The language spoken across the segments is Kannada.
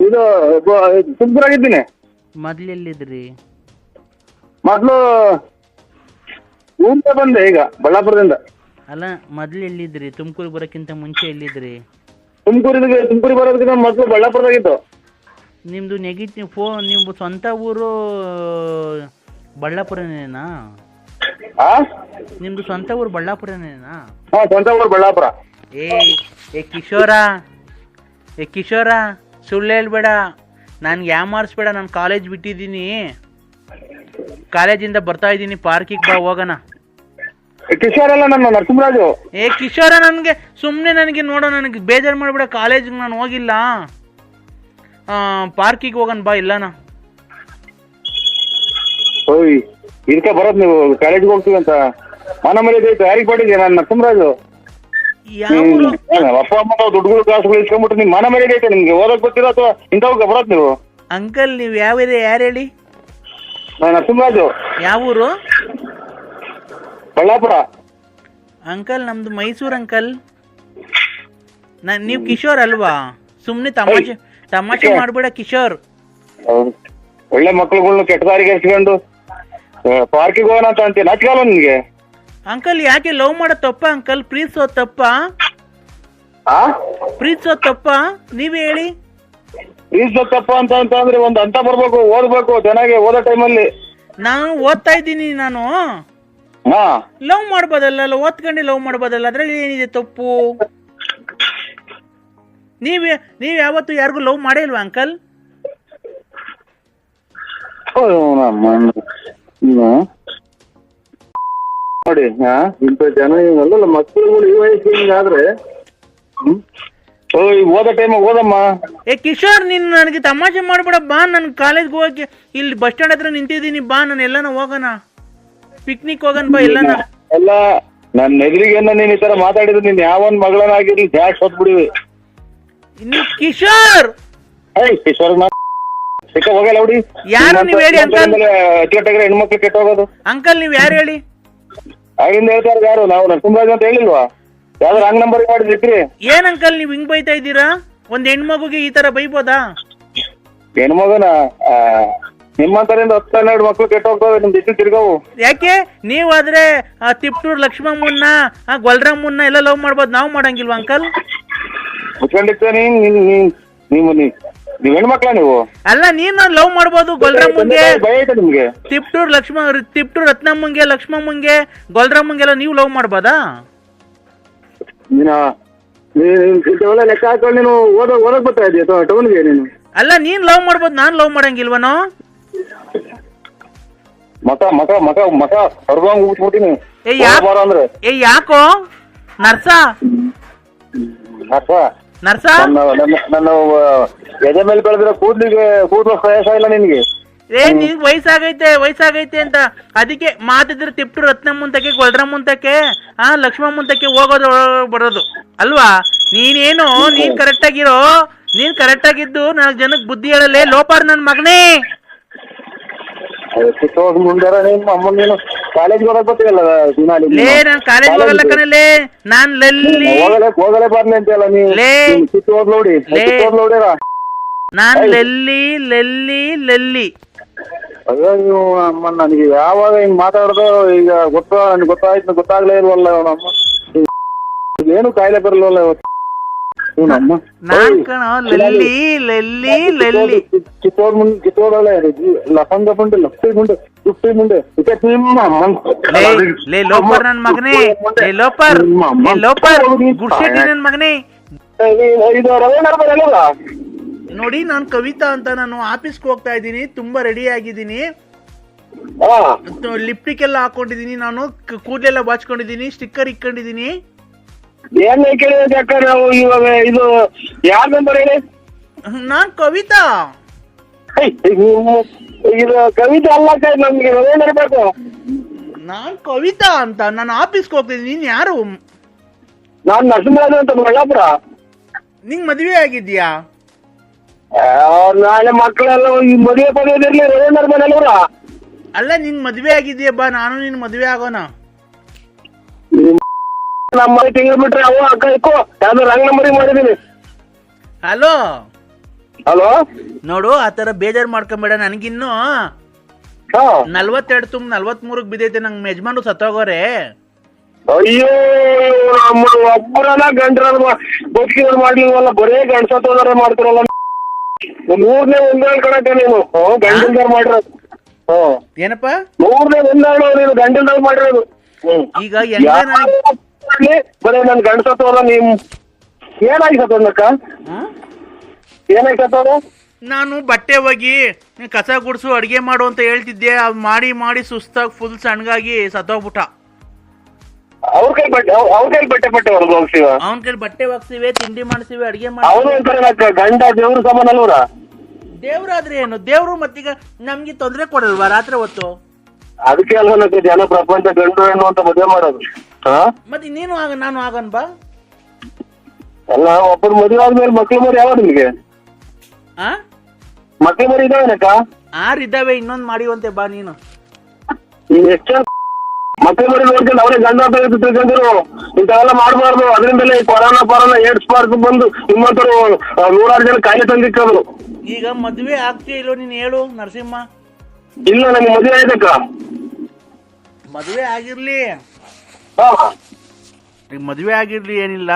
ಇದು ತುಮಕೂರಾಗಿದ್ದೀನಿ. ಮೊದ್ಲು ಎಲ್ಲಿದ್ರಿ? ಮೊದಲು ಊರಿಂದ ಬಂದೆ, ಈಗ ಬಳ್ಳಾಪುರದಿಂದ. ಅಲ್ಲ, ಮೊದ್ಲು ಎಲ್ಲಿದ್ರಿ? ತುಮಕೂರಿಗೆ ಬರೋಕ್ಕಿಂತ ಮುಂಚೆ ಎಲ್ಲಿದ್ರಿ? ತುಮಕೂರಿಗೆ ಬರೋದಕ್ಕಿಂತ ಮೊದಲು ಬಳ್ಳಾಪುರದಾಗಿತ್ತು. ನಿಮ್ಮದು ನೆಗೆಟಿವ್ ನಿಮ್ಮ ಸ್ವಂತ ಊರು ಬಳ್ಳಾಪುರನೇನಾ? ನಿಮ್ಮದು ಸ್ವಂತ ಊರು ಬಳ್ಳಾಪುರನೇನಾ? ಹಾಂ, ಸ್ವಂತ ಊರು ಬಳ್ಳಾಪುರ. ಏ ಕಿಶೋರ ಸುಳ್ಳು ಹೇಳ್ಬೇಡ, ನನ್ಗೆ ಯಾಮಾರಿಸ್ಬೇಡ. ನಾನು ಕಾಲೇಜ್ ಬಿಟ್ಟಿದ್ದೀನಿ, ಕಾಲೇಜಿಂದ ಬರ್ತಾ ಇದ್ದೀನಿ, ಪಾರ್ಕಿಗೆ ಬಾ ಹೋಗೋಣ. ಕಿಶೋರ್ ಅಲ್ಲ, ನನ್ನ ನರಸಿಂಹರಾಜು. ಕಿಶೋರ, ನನಗೆ ಸುಮ್ಮನೆ ನನಗೆ ನೋಡೋ, ನನಗೆ ಬೇಜಾರು ಮಾಡಿಬಿಡ. ಕಾಲೇಜಿಗೆ ನಾನು ಹೋಗಿಲ್ಲ, ಪಾರ್ಕಿಗೆ ಹೋಗೋಣ ಬಾ ಇಲ್ಲನ. ಓಯ್, ಇದಕ್ಕೆ ಬರೋದು ನೀವು ಕಾಲೇಜಿಗೆ ಹೋಗ್ತೀವಿ ಅಂತ ಮನ ಮೇಲೆ ಐತೆ. ಯಾರಿಗೆ ಮಾಡಿದ್ಯಾ? ನಾನು ನರಸಿಂಹರಾಜು. ಅಪ್ಪ ಅಮ್ಮ ದುಡ್ಡುಗಳು ಕಾಸುಗಳು ಇಸ್ಕೊಂಡ್ಬಿಟ್ಟು ನಿಮ್ ಮನ ಮೇಲೆ ಐತೆ. ನಿಮ್ಗೆ ಓದಕ್ ಗೊತ್ತಿರೋ ಅಥವಾ ಇಂಥವ್ಗೆ ಬರೋದು ನೀವು? ಅಂಕಲ್, ನೀವು ಯಾವ ಯಾರು ಹೇಳಿ? ನಾನು ನರಸಿಂಹರಾಜು. ಯಾವ ಊರು? ಬಳ್ಳಾಪುರ. ಅಂಕಲ್, ನಮ್ದು ಮೈಸೂರು ಅಂಕಲ್. ನೀವು ಕಿಶೋರ್ ಅಲ್ವಾ? ಸುಮ್ಮನೆ ತಮಾಷೆ ಮಾಡ್ಬೇಡ ಕಿಶೋರ್. ಹೌದು, ಒಳ್ಳೆ ಮಕ್ಳುಗಳ್ನ ಕೆಟ್ಟ ದಾರಿಗೆ ಎಸ್ಕೊಂಡು ಪಾರ್ಕಿಗೆ ಹೋಗೋಣ ಅಂತ ಅಂತೀಯ, ನಾಚಿಕಲ್ಲ ನಿನ್ಗೆ? ಅಂಕಲ್, ಯಾಕೆ ಲವ್ ಮಾಡೋದು ತಪ್ಪ ಅಂಕಲ್? ಪ್ರೀತಿಸೋದು ತಪ್ಪ? ಪ್ರೀತಿಸೋದು ತಪ್ಪ? ನೀವೇ ಹೇಳಿ. ಪ್ರೀತಿಸೋದು ತಪ್ಪ ಅಂತ ಅಂದ್ರೆ ಒಂದು ಅಂತ ಬರ್ಬೇಕು, ಓದ್ಬೇಕು ಚೆನ್ನಾಗಿ. ಓದೋ ಟೈಮಲ್ಲಿ ನಾನು ಓದ್ತಾ ಇದ್ದೀನಿ. ನಾನು ಲವ್ ಮಾಡ್ಬೋದಲ್ಲ, ಓದ್ಕೊಂಡೆ ಲವ್ ಮಾಡ್ಬೋದಲ್ಲ, ಅದ್ರಲ್ಲಿ ಏನಿದೆ ತಪ್ಪು? ನೀವ್ ಯಾವತ್ತು ಯಾರಿಗೂ ಲವ್ ಮಾಡೇ ಇಲ್ವಾ ಅಂಕಲ್? ನೋಡಿ, ಇಂಥ ಜನ ಅಲ್ಲಲ್ಲ, ಮಕ್ಕಳುಗಳು ಈ ವಯಸ್ಸು ಹಿಂಗಾದ್ರೆ ಓದೋ ಟೈಮಾಗ ಓದಮ್ಮ. ಕಿಶೋರ್, ನೀನ್ ನನಗೆ ತಮಾಷೆ ಮಾಡ್ಬೇಡ. ಬಾ, ನನ್ ಕಾಲೇಜ್ಗೆ ಹೋಗಕ್ಕೆ ಇಲ್ಲಿ ಬಸ್ ಸ್ಟ್ಯಾಂಡ್ ಹತ್ರ ನಿಂತಿದ್ದೀನಿ. ಬಾ, ನಾನು ಎಲ್ಲಾನ ಹೋಗೋಣ, ಪಿಕ್ನಿಕ್ ಹೋಗೋಣ ಬಾ ಎಲ್ಲಾನ. ಎಲ್ಲ ನನ್ನ ಎದುರಿಗೆ ನೀನ್ ಈ ತರ ಮಾತಾಡಿದ್ರೆ ನೀನ್ ಯಾವನ್ ಮಗಳನ್ನಾಗಿರ್ಲಿ ಜಾಸ್ತಿ ಹೊತ್ಬಿಡಿವಿ. ಕಿಶೋರ್ ಕಿಶೋರ್ ಹೋಗಲ್ಲ ಹುಡಿ. ಯಾರು ನೀವ್ ಹೇಳಿ ಅಂಕಲ್? ಕೆಟ್ಟಾಗ್ರೆ ಹೆಣ್ಮಕ್ಳು ಕೆಟ್ಟ ಹೋಗೋದು. ಅಂಕಲ್, ನೀವ್ ಯಾರು ಹೇಳಿ? ಆಗಿಂದ ಹೇಳ್ತಾರೆ ಯಾರು? ನಾವು ನರಸಿಂಹರಾಜ್ ಅಂತ ಹೇಳಿಲ್ವಾ? ಯಾವ್ದಾರು ರಾಂಗ್ ನಂಬರ್ ಮಾಡಿದ್ರಿ? ಏನ್ ಅಂಕಲ್, ನೀವ್ ಹಿಂಗ್ ಬೈತಾ ಇದ್ದೀರಾ? ಒಂದ್ ಹೆಣ್ಮಗುಗೆ ಈ ತರ ಬೈಬೋದಾ? ಹೆಣ್ಮಗನ ನಿಮ್ಮಂತರಿಂದ 10-12 ಮಕ್ಳು ಕೆಟ್ಟ ಹೋಗ್ತಾವೆ, ನಿಮ್ ದಿಟ್ಟು ತಿರ್ಗವು. ಯಾಕೆ? ನೀವಾದ್ರೆ ತಿಪ್ಟೂರ್ ಲಕ್ಷ್ಮಮ್ಮನ್ನ, ಗೊಲ್ರಮ್ಮನ್ನ ಎಲ್ಲ ಲವ್ ಮಾಡ್ಬೋದು, ನಾವ್ ಮಾಡಂಗಿಲ್ವಾ ಅಂಕಲ್? ಮುಚ್ಕೊಂಡಿರ್ತ ನೀವ್ ಹೆಣ್ಮಕ್ಳ ನೀವು? ಅಲ್ಲ, ನೀನು ಲವ್ ಮಾಡ್ಬೋದು ಗೊಲ್ರಮ್ಮಂಗೆ, ನಿಮ್ಗೆ ತಿಪ್ಟೂರ್ ರತ್ನಮ್ಮಂಗೆ, ಲಕ್ಷ್ಮಮ್ಮಂಗೆ, ಗೊಲ್ರಮ್ಮಂಗೆಲ್ಲ ನೀವು ಲವ್ ಮಾಡ್ಬೋದಾ? ನೀವೆಲ್ಲ ಲೆಕ್ಕ ಹಾಕೊಂಡು ನೀನು ಓದಕ್ ಬರ್ತಾ ಇದೀಯ ಟೌನ್ಗೆ ನೀನು? ಅಲ್ಲ, ನೀನ್ ಲವ್ ಮಾಡ್ಬೋದು, ನಾನ್ ಲವ್ ಮಾಡಂಗಿಲ್ವನೋ? ಮಕ ಹೊರಗಂಗ್ ಉಗ್ಬಿಡ್ತೀನಿ. ಯಾಕೋ ನರ್ಸ ನನ್ನ ಎದೆ ಮೇಲೆ ಬೆಳೆದಿರೋ ಕೂದಲು ಪ್ರಯಾಸ ಇಲ್ಲ ನಿನ್ಗೆ? ನಿನ್ಗೆ ವಯಸ್ಸಾಗೈತೆ ಅಂತ ಅದಕ್ಕೆ ಮಾತಿದ್ರೆ ತಿಪ್ಟು ರತ್ನಮ್ಮಂತಕ್ಕೆ, ಗೊಲ್ರಮ್ಮಂತಕ್ಕೆ, ಲಕ್ಷ್ಮಮ್ಮಂತಕ್ಕೆ ಹೋಗೋದು ಬರೋದು ಅಲ್ವಾ? ನೀನೇನು ನೀನ್ ಕರೆಕ್ಟ್ ಆಗಿದ್ದು 4 ಜನಕ್ಕೆ ಬುದ್ಧಿ ಹೇಳಲೇ ಲೋಪಾರ್ ನನ್ ಮಗನೇ. ಕಾಲೇಜ್ ಹೋಗಲ್ಲ, ನಾನ್ ಕಾಲೇಜ್ ಹೋಗಲ್ಲ ಕಣಲೇ, ನಾನ್ ಹೋಗಲೇ ಬರ್ಲಿ ಅಂತೆಲ್ಲ ನೀವು. ನೋಡಿ ನಾನ್ ಲೆಲ್ಲಿ. ಅಯ್ಯೋ, ನೀವು ಅಮ್ಮ, ನನಗೆ ಯಾವಾಗ ಹಿಂಗ್ ಮಾತಾಡ್ದು ಈಗ ಗೊತ್ತಾಗ್ಲೇ ಇಲ್ವಲ್ಲ ನಮ್ಮ. ಏನು ಕಾಯಿಲೆ ಬರಲ್ವಲ್ಲ ಇವತ್ತು ನಾನ್ ಕಣ ಲೆಲ್ಲಿ. ಕಿತ್ತೋಡಳೆ ಲಫಂಗ ಮುಂಡೆ ಲಫ್ಟಿ ಮುಂಡೆ ದುಫ್ಟಿ ಮುಂಡೆ ಲೋಪರ್ ನನ್ ಮಗನೇ, ಗುಡ್ಸೆಟ್ಟಿ ನನ್ ಮಗನೇ. ಇದು ರವೀಂದ್ರ ಅಲ್ಲ ನೋಡಿ, ನಾನ್ ಕವಿತಾ ಅಂತ, ನಾನು ಆಫೀಸ್ಗೆ ಹೋಗ್ತಾ ಇದ್ದೀನಿ, ತುಂಬಾ ರೆಡಿ ಆಗಿದ್ದೀನಿ, ಲಿಪ್ಟಿಕ್ ಎಲ್ಲ ಹಾಕೊಂಡಿದೀನಿ, ನಾನು ಕೂದಲೆಲ್ಲ ಬಾಚ್ಕೊಂಡಿದೀನಿ, ಸ್ಟಿಕ್ಕರ್ ಇಕ್ಕೊಂಡಿದೀನಿ. ಏನ್ ಕೇಳಿದ್ರೆ ಅಕ್ಕ, ನಾವು ಇವಾಗ ಇದು ಯಾವ ನಂಬರ್ ಹೇಳಿ? ನಾನ್ ಕವಿತಾ. ಇದು ಕವಿತಾ ಅಲ್ಲ, ನಮ್ಗೆ ಏನ್ ಇರ್ಬೇಕು? ನಾನ್ ಕವಿತಾ ಅಂತ, ನಾನು ಆಫೀಸ್ಗೆ ಹೋಗ್ತಿದ್ದೀನಿ. ನೀನ್ ಯಾರು? ನಾನ್ ನರಸಿಂಹರಾಜು ಅಂತ, ಬಳ್ಳಾಪುರ. ನಿಂಗ್ ಮದ್ವೆ ಆಗಿದ್ಯಾ? ನಾಳೆ ಮಕ್ಕಳೆಲ್ಲ ಮದುವೆ ಪದವಿರ್ಲಿ ರವೀಂದ್ರ ಮನೆಯಲ್ವರ. ಅಲ್ಲ, ನಿನ್ ಮದ್ವೆ ಆಗಿದ್ಯಾ? ಬಾ, ನಾನು ನಿನ್ ಮದ್ವೆ ಆಗೋಣ. ನಮ್ಮ ತಿಂಗಳು ಬಿಟ್ರೆ ಅವ ಅಕ್ಕ ಇಕ್ಕೋ ಯಾವ್ದು ರಾಂಗ್ ನಂಬರಿಗೆ ಮಾಡಿದೀನಿ. Hello, hello. ನೋಡು ಆತರ ಬೇಜಾರ್ ಮಾಡ್ಕೊಂಬೇಡ. ನನಗಿನ್ನು ಹಾ 42 ತುಂಬ 43 ಬಿದ್ದೈತೆ. ನಂಗೆ ಯಜಮಾನ್ರು ಸತ್ತೋಗೋರೆ. ಅಯ್ಯೋ ನಮ್ಮ ಒಬ್ಬರಲ್ಲ ಗಂಡ್ರ ಬದುಕಿನ ಮಾಡ್ಲಿಲ್ವಲ್ಲ, ಬರೇ ಗಂಡ್ಸತ್ತೋದಾರೆ ಮಾಡ್ತಾರಲ್ಲ. 100ನೇ ಒಂದೇಳು ಕಣಕ್ಕೆ ನೀನು ಗಂಡಲ್ದಾರ್ ಮಾಡಿರೋದು. ಏನಪ್ಪ 100ನೇ ಒಂದೇಳು ನೀನು ಗಂಡಲ್ದಾರ್ ಮಾಡಿರೋದು. ಈಗ ಹೆಂಗ ಬರೇ ನನ್ ಗಂಡ್ಸತ್ತೋದ. ನಿಮ್ ಏನಾಗಿ ಸತ್ತೋದಕ್ಕ? ಏನಾಗಿ ಸತ್ತೋದ? ನಾನು ಬಟ್ಟೆ ಒಗಿ ಕಸ ಗುಡ್ಸು ಅಡಿಗೆ ಮಾಡು ಅಂತ ಹೇಳ್ತಿದ್ದೆ. ಅದ್ ಮಾಡಿ ಮಾಡಿ ಸುಸ್ತಾಗಿ ಫುಲ್ ಸಣ್ಣಗಾಗಿ ಸತ್ತೋಗ್ಬಿಟ್ಟ. ಅವ್ರ ಕೈ ಬಟ್ಟೆ ಹೊರಗೆ ಹೋಗ್ತೀವ. ಅವನ ಕೈ ಬಟ್ಟೆ ಒಗ್ಸಿವೆ, ತಿಂಡಿ ಮಾಡಿಸಿವೆ, ಅಡಿಗೆ ಮಾಡಿ. ಅವನು ಒಂಥರ ಗಂಡ ದೇವ್ರ ಸಮಾನ ಅಲ್ವರ. ದೇವ್ರಾದ್ರೆ ಏನು? ದೇವ್ರು ಮತ್ತೀಗ ನಮ್ಗೆ ತೊಂದ್ರೆ ಕೊಡಲ್ವಾ ರಾತ್ರಿ ಹೊತ್ತು? ಅದಕ್ಕೆ ಅಲ್ವ ಜನ ಪ್ರಪಂಚ ಗಂಡು ಹೆಣ್ಣು ಅಂತ ಮದುವೆ ಮಾಡೋದು. ಮತ್ತೆ ನೀನು ಆಗ ನಾನು ಆಗನ್ ಬಾ. ಅಲ್ಲ, ಒಬ್ಬರು ಮದುವೆ ಆದ್ಮೇಲೆ ಮಕ್ಳು ಮರಿ ಯಾವ ನಿಮ್ಗೆ? ಮಕ್ಳು ಮರಿ ಇದಾವೇನಕ್ಕ? 6 ಇದ್ದಾವೆ, ಇನ್ನೊಂದ್ ಮಾಡಿವಂತೆ ಬಾ ನೀನು. ನೀನ್ ಎಷ್ಟು ಮಕ್ಳು ಮರಿ ನೋಡ್ಕೊಂಡು ಅವರೇ ಗಂಡ ಅಂತ ತಿಳ್ಕೊಂಡಿರು. ಇಂಥವೆಲ್ಲ ಮಾಡಬಾರ್ದು. ಅದರಿಂದಲೇ ಕೊರೋನಾ ಏಡ್ಸ್ ಬಂದು ನಿಮ್ಮಂತರು 100 ಜನ ಕಾಯಿಲೆ ತಂದಿಕ್ಕೋದ್ರು. ಈಗ ಮದ್ವೆ ಆಗ್ತೀಯ ಇಲ್ಲೋ ನೀನ್ ಹೇಳು ನರಸಿಂಹ? ಇಲ್ಲ, ನಂಗೆ ಮದುವೆ ಆಯ್ತಕ್ಕ. ಮದ್ವೆ ಆಗಿರ್ಲಿ, ಈಗ ಮದ್ವೆ ಆಗಿರ್ಲಿ, ಏನಿಲ್ಲ.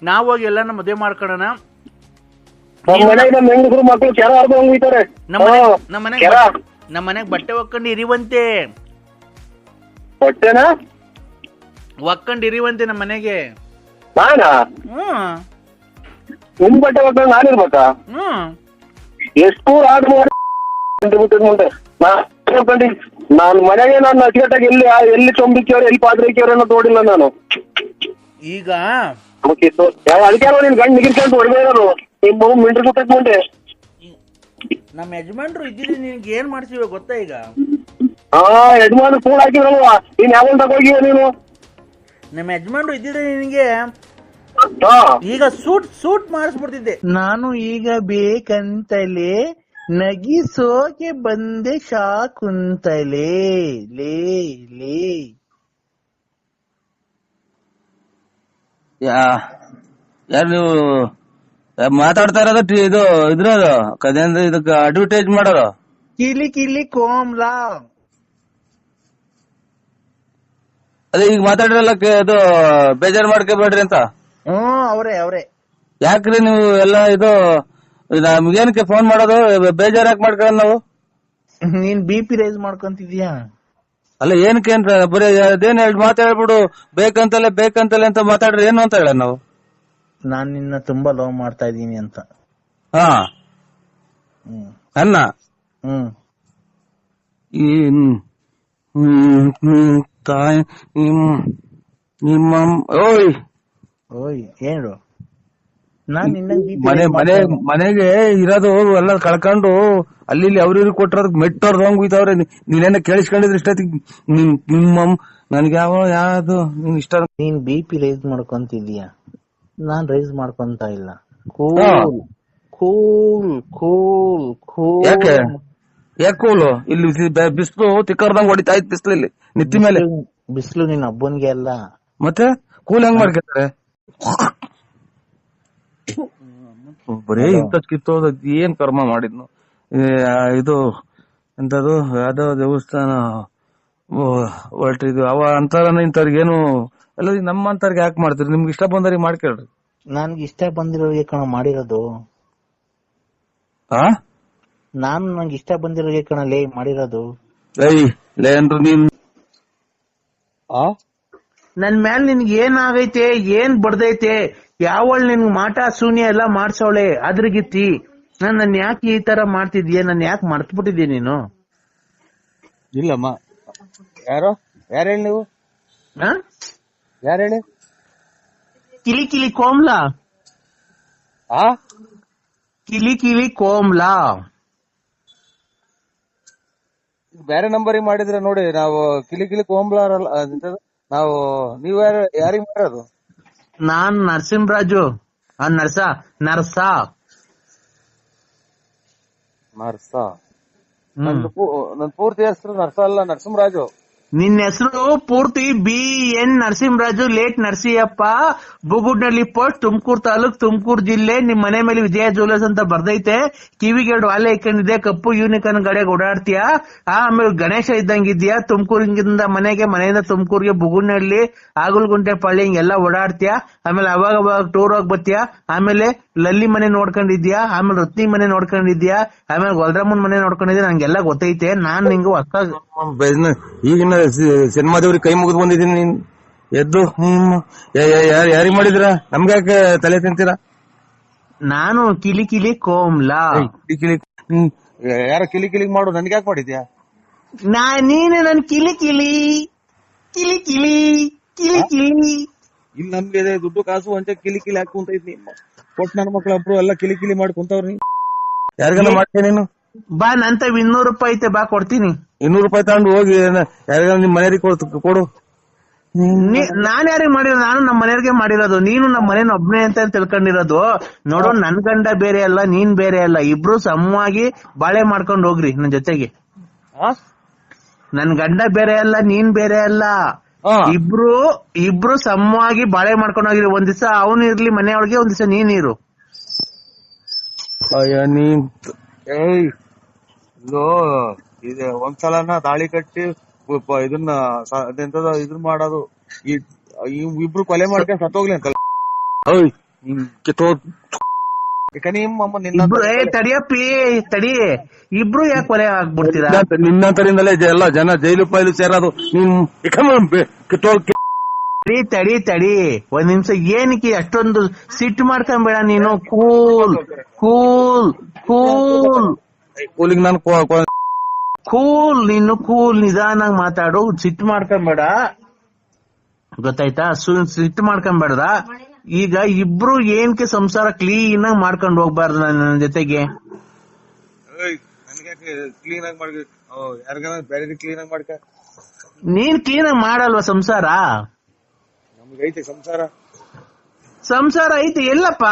ನಾವ್ ಹೋಗಿ ಎಲ್ಲಾನ ಮದ್ವೆ ಮಾಡ್ಕೊಳ್ಳೋಣ. ಹೆಂಗಸರು ಮಕ್ಳು ಕೆರ ಹರ್ದು ಹೋಗ್ತಾರೆ. ನಮ್ಮ ಮನೆಗ್ ಬಟ್ಟೆ ಒಕ್ಕೊಂಡು ಇರಿವಂತೆ. ಹೊಟ್ಟೆನ ಒಕ್ಕೊಂಡು ಇರಿವಂತೆ ನಮ್ಮ ಮನೆಗೆ. ನಾನಾ? ನಿಮ್ ಬಟ್ಟೆ ಒಕ್ಕೊಂಡು ನಾನಿರ್ಬೇಕಾ? ಎಷ್ಟು ಆಡ್ ಮುಂದೆ ನಾನು ಮನೆಗೆ ನಾನು ಅಚ್ಚುಕಟ್ಟಾಗಿ ಎಲ್ಲಿ ಚೊಂಬಿಕ್ಕಿಯವ್ರು ಎಲ್ಲಿ ಪಾತ್ರೆ ಇಕ್ಕಿಯವ್ರು ಅನ್ನೋ ತೋಡಿಲ್ಲ ನಾನು. ಈಗ ಅದಕ್ಕೆ ನೀನ್ ಗಂಡ್ ನಿಗಿರ್ಕೊಂತ ಹೊಡ್ಬೇಡೋದು. ನಿಮ್ಮ ಮಿಂಟ್ರಿ ಸುತ್ತ ಮುಂದೆ ನಮ್ಮ ಯಜಮಾನ್ರು ಇದ್ದಿದ್ದು ನಿನ್ಗೆ ಏನ್ ಮಾಡ್ತೀವಿ ಗೊತ್ತಾ? ಈಗ ಯಜಮಾನ್ ಫೋನ್ ಹಾಕಿದ್ರಲ್ವಾ, ನೀನ್ ಯಾವಾಗ ತಗೋಗಿವ ನೀನು? ನಮ್ಮ ಯಜಮಾನ್ರು ಇದ್ದಿದ್ರೆ ನಿನಗೆ ಈಗ ಸೂಟ್ ಮಾಡಿಸ್ಬಿಡ್ತಿದ್ದೆ ನಾನು. ಈಗ ಬೇಕಂತಲೇ ನಗಿಸೋಕೆ ಬಂದೆ ಶಾಕುಂತಲೇ ಲೇ ಲೇ. ಯಾರು ನೀವು ಮಾತಾಡ್ತಾ ಇರೋದು? ಇದು ಇದ್ರದು ಕದೇಂದ್ರ ಇದಕ್ಕೆ ಅಡ್ವರ್ಟೈಸ್ ಮಾಡೋದು. ಕಿಲಿ ಕಿಲಿ ಕೋಮ್ಲಾ. ಅದೇ ಈಗ ಮಾತಾಡಿರಲ್ಲ, ಅದು ಬೇಜಾರ್ ಮಾಡ್ಕೋಬೇಡ್ರಿ ಅಂತ. ಅವ್ರೆ ಯಾಕ್ರಿ ನೀವು ಎಲ್ಲ ಇದು ನಮ್ಗೇನಕ್ಕೆ ಫೋನ್ ಮಾಡೋದು? ಬೇಜಾರ್ ಯಾಕೆ ಮಾಡ್ಕೊಳ್ಳೋದು ನಾವು? ನೀನ್ BP ರೈಸ್ ಮಾಡ್ಕೊಂತಿದ್ಯಾ? ಅಲ್ಲ, ಏನಕ್ಕೆ ಅಂತ ಬರೀ ಅದೇನ್ ಎರಡು ಮಾತಾಡ್ಬಿಡು. ಬೇಕಂತಲೇ ಅಂತ ಮಾತಾಡ್ರಿ ಏನು ಅಂತ ಹೇಳ ನಾವು. ನಾನ್ ನಿನ್ನ ತುಂಬಾ ಲವ್ ಮಾಡ್ತಾ ಇದೀನಿ ಅಂತ. ಹಾ ಅನ್ನ ತಾಯಿ ನಿಮ್ಮ ಓಯ್ ಹೇಳು. ನಾನ್ ಮನೆಗೆ ಇರೋದು ಎಲ್ಲ ಕಳ್ಕೊಂಡು ಅಲ್ಲಿ ಅವ್ರಿಗೆ ಕೊಟ್ಟಿರೋದಕ್ಕೆ ಮೆಟ್ಟೋರ್ದಂಗ್ ಹೋಯ್ತವ್ರೆ. ನೀನೇನ ಕೇಳಿಸ್ಕೊಂಡಿದ್ರೆ ಇಷ್ಟೊತ್ತಿಗೆ ನಿಮ್ಮ ನನ್ಗೆ ಯಾವ್ದು ನೀನ್ ಇಷ್ಟ. ನೀನ್ BP ರೈಸ್ ಮಾಡ್ಕೊಂತಿದ್ಯಾ? ನಾನ್ ರೈಸ್ ಮಾಡ್ಕೊಂತ ಇಲ್ಲ. ಯಾಕೆ ಕೂಲು? ಇಲ್ಲಿ ಬಿಸಿಲು ತಿಕ್ಕರ್ದಂಗ್ ಹೊಡಿತಾ ಇತ್ತು. ಬಿಸಿಲು ಇಲ್ಲಿ ನಿತ್ತಿ ಮೇಲೆ ಬಿಸಿಲು ನಿನ್ ಹಬ್ಬನ್ಗೆ ಅಲ್ಲ. ಮತ್ತೆ ಕೂಲ್ ಹೆಂಗ್ ಮಾಡ್ಕೊತಾರೆ? ಬರೀ ಇಂಥ ಕಿತ್ತೋದ ಏನ್ ಕರ್ಮ ಮಾಡಿದ್ನು. ಇದು ಎಂತದು ಯಾವ್ದೋ ದೇವಸ್ಥಾನ ಹೊರಟಿದ್ವಿ ಅವ ಅಂತಾರ ಇಂಥವ್ರಿಗೇನು ಎಲ್ಲ ನಮ್ಮಂತವ್ರಿಗೆ ಯಾಕೆ ಮಾಡ್ತೀರಿ? ನಿಮ್ಗೆ ಇಷ್ಟ ಬಂದವ್ರಿಗೆ ಮಾಡ್ಕೇಳ್ರಿ. ನನ್ಗೆ ಇಷ್ಟ ಬಂದಿರೋರಿಗೆ ಕಣ ಮಾಡಿರೋದು. ನಾನು ನಂಗೆ ಇಷ್ಟ ಬಂದಿರೋರಿಗೆ ಕಣ ಲೇ ಮಾಡಿರೋದು. ಲೇನ್ರು ನೀನ್ ನನ್ ಮ್ಯಾಲ ನಿನ್ಗೆ ಏನಾಗೈತೆ, ಏನ್ ಬಡ್ದೈತೆ, ಯಾವಳ್ ನಿನ್ಗ್ ಮಾಟ ಶೂನ್ಯ ಎಲ್ಲ ಮಾಡ್ಸವಳೆ ಅದ್ರಗಿತ್ತಿ. ನನ್ ಯಾಕೆ ಈ ತರ ಮಾಡ್ತಿದ್ಯಾ? ನನ್ ಯಾಕೆ ಮರ್ತ್ಬಿಟ್ಟಿದ್ಯಾ ನೀನು? ಇಲ್ಲಮ್ಮ. ಯಾರು ಹೇಳಿ ನೀವು? ಯಾರು ಹೇಳಿ? ಕಿಲಿ ಕಿಲಿ ಕೋಮ್ಲಾ. ಕಿಲಿ ಕಿಲಿ ಕೋಮ್ಲಾ. ಬೇರೆ ನಂಬರಿಗೆ ಮಾಡಿದ್ರೆ ನೋಡಿ. ನಾವು ಕಿಲಿ ಕಿಲಿ ಕೋಮ್ಲಾರಲ್ಲ. ನಾವು ನೀವ್ ಯಾರಿಗ್ ಮಾಡೋದು? ನಾನ್ ನರಸಿಂಹರಾಜು. ನರ್ಸ ನನ್ ಪೂರ್ತಿ ಹೆಸರು ನರ್ಸ ಅಲ್ಲ, ನರಸಿಂಹರಾಜು. ನಿನ್ನ ಹೆಸರು ಪೂರ್ತಿ BN Narasimharaju late Narasiyappa, Bugudnalli post, Tumakuru taluk, Tumakuru ಜಿಲ್ಲೆ. ನಿಮ್ ಮನೆ ಮೇಲೆ ವಿಜಯ ಜ್ಯುವೆಲರ್ಸ್ ಅಂತ ಬರ್ದೈತೆ. ಕಿವಿಗೆ 2 ವಾಲೆ ಇಟ್ಕೊಂಡಿದ್ದೆ, ಕಪ್ಪು ಯೂನಿಕಾರ್ನ್ ಗಾಡಿಯಾಗ ಓಡಾಡ್ತೀಯ. ಆಮೇಲೆ ಗಣೇಶ ಇದ್ದಂಗಿದ್ಯಾ, ತುಮಕೂರಿಂದ ಮನೆಯಿಂದ ತುಮಕೂರಿಗೆ ಬುಗುಡ್ನಳ್ಳಿ, ಆಗಲ್ಗುಂಟೆ ಪಳ್ಳಿ ಹಿಂಗೆಲ್ಲ ಓಡಾಡ್ತೀಯ. ಆಮೇಲೆ ಅವಾಗ ಟೂರ್ ಹೋಗಿ ಬರ್ತೀಯ. ಆಮೇಲೆ ಲಲ್ಲಿ ಮನೆ ನೋಡ್ಕೊಂಡಿದ್ಯಾ, ಆಮೇಲೆ ರತ್ನಿ ಮನೆ ನೋಡ್ಕೊಂಡಿದ್ಯಾ, ಆಮೇಲೆ ಗೊಲ್ರಮ್ಮನ್ ಮನೆ ನೋಡ್ಕೊಂಡಿದ್ಯಾ. ನಂಗೆಲ್ಲ ಗೊತ್ತೈತೆ. ನಾನ್ ನಿಂಗೆ ಈಗಿನ ಸಿನಿಮಾ ದೇವ್ರಿಗೆ ಕೈ ಮುಗಿದು ಬಂದಿದ್ದೀನಿ. ನೀನ್ ಎದ್ದು ಯಾರಿಗ್ ಮಾಡಿದ್ರ? ನಮ್ಗೆ ಯಾಕೆ ತಲೆ ತಿಂತೀರಾ? ನಾನು ಕಿಲಿ ಕೋಮ್ಲಾ. ಯಾರ ಕಿಲಿ ಮಾಡು, ನನ್ಗೆ ಯಾಕೆ ಮಾಡಿದ್ಯಾ? ನೀನೆ ನನ್ ಕಿಲಿ ಇಲ್ಲಿ ನಮ್ಗೆ ದುಡ್ಡು ಕಾಸು ಅಂತ ಕಿಲಿ ಹಾಕು ಅಂತ ಇದ್ನಿ. ಕೊಟ್ಟು ನನ್ನ ಮಕ್ಳೊಬ್ರು ಎಲ್ಲ ಕಿಲಿ ಮಾಡಿ ಕುಂತವ್ರಿ. ಯಾರಿಗಾನ ಮಾಡ್ತೇನೆ ನೀನು? ಬಾ, ನಂತ 200 ರೂಪಾಯಿ ಐತೆ, ಬಾ ಕೊಡ್ತೀನಿ. 200 ರೂಪಾಯಿ ತಗೊಂಡು ಹೋಗಿ ಯಾರಿಗಾನ ನಿಮ್ ಮನೆಯವ್ರಿಗೆ ಕೊಡು. ನಾನ್ ಯಾರಿಗೆ ಮಾಡಿರೋದು? ನಾನು ನಮ್ಮ ಮನೆಯವ್ರಿಗೆ ಮಾಡಿರೋದು. ನೀನು ನಮ್ಮ ಮನೇನ ಒಬ್ನೇ ಅಂತ ತಿಳ್ಕೊಂಡಿರೋದು. ನೋಡು, ನನ್ ಗಂಡ ಬೇರೆ ಅಲ್ಲ, ನೀನ್ ಬೇರೆ ಅಲ್ಲ. ಇಬ್ರು ಸಮವಾಗಿ ಬಾಳೆ ಮಾಡ್ಕೊಂಡ್ ಹೋಗ್ರಿ ನನ್ ಜೊತೆಗೆ. ನನ್ ಗಂಡ ಬೇರೆ ಅಲ್ಲ, ನೀನ್ ಬೇರೆ ಅಲ್ಲ. ಇಬ್ರು ಸಮವಾಗಿ ಬಾಳೆ ಮಾಡ್ಕೊಂಡ್ ಹೋಗಿರಿ. ಒಂದ್ ದಿವಸ ಅವನು ಇರ್ಲಿ ಮನೆಯೊಳಗೆ, ಒಂದ್ ದಿವಸ ನೀನ್ ಇರು. ನೀನ್ ಇದು ಒಂದ್ಸಲನ ತಾಳಿ ಕಟ್ಟಿ ಇದನ್ನ ಇದನ್ ಮಾಡೋದು, ಇಬ್ರು ಕೊಲೆ ಮಾಡ್ಕೊಂಡು ಸತ್ತೋಗ್ಲಿ ಅಂತ. ತಡಿ, ಇಬ್ರು ಯಾಕೆ ಕೊಲೆ ಆಗ್ಬಿಡ್ತೀರಾ? ನಿನ್ನಂತರಿಂದಲೇ ಎಲ್ಲ ಜನ ಜೈಲು ಪೈಲು ಸೇರೋದು. ತಡಿ, ಒಂದ್ ನಿಮಿಷ. ಏನಕ್ಕೆ ಅಷ್ಟೊಂದು ಸಿಟ್ಟು ಮಾಡ್ಕೊಂಬೇಡ ನೀನು. ಕೂಲ್ ಕೂಲಿಂಗ್ ನಾನು ನೀನು ನಿಧಾನಾಗಿ ಮಾತಾಡು. ಸಿಟ್ಟು ಮಾಡ್ಕೊಂಬೇಡ, ಗೊತ್ತಾಯ್ತಾ? ಸಿಟ್ಟು ಮಾಡ್ಕೊಂಬೇಡ್ದ. ಈಗ ಇಬ್ರು ಏನಕ್ಕೆ ಸಂಸಾರ ಕ್ಲೀನ್ ಆಗಿ ಮಾಡ್ಕೊಂಡು ಹೋಗ್ಬಾರ್ದು ನನ್ನ ಜೊತೆಗೆ? ಕ್ಲೀನ್ ಆಗಿ ಮಾಡಿ, ಬೇರೆ ಕ್ಲೀನ್ ಆಗಿ ಮಾಡ್ಕ. ನೀನ್ ಕ್ಲೀನ್ ಆಗಿ ಮಾಡಲ್ವಾ ಸಂಸಾರ? ನಮ್ಗೈತೆ ಸಂಸಾರ ಐತೆ. ಎಲ್ಲಪ್ಪ?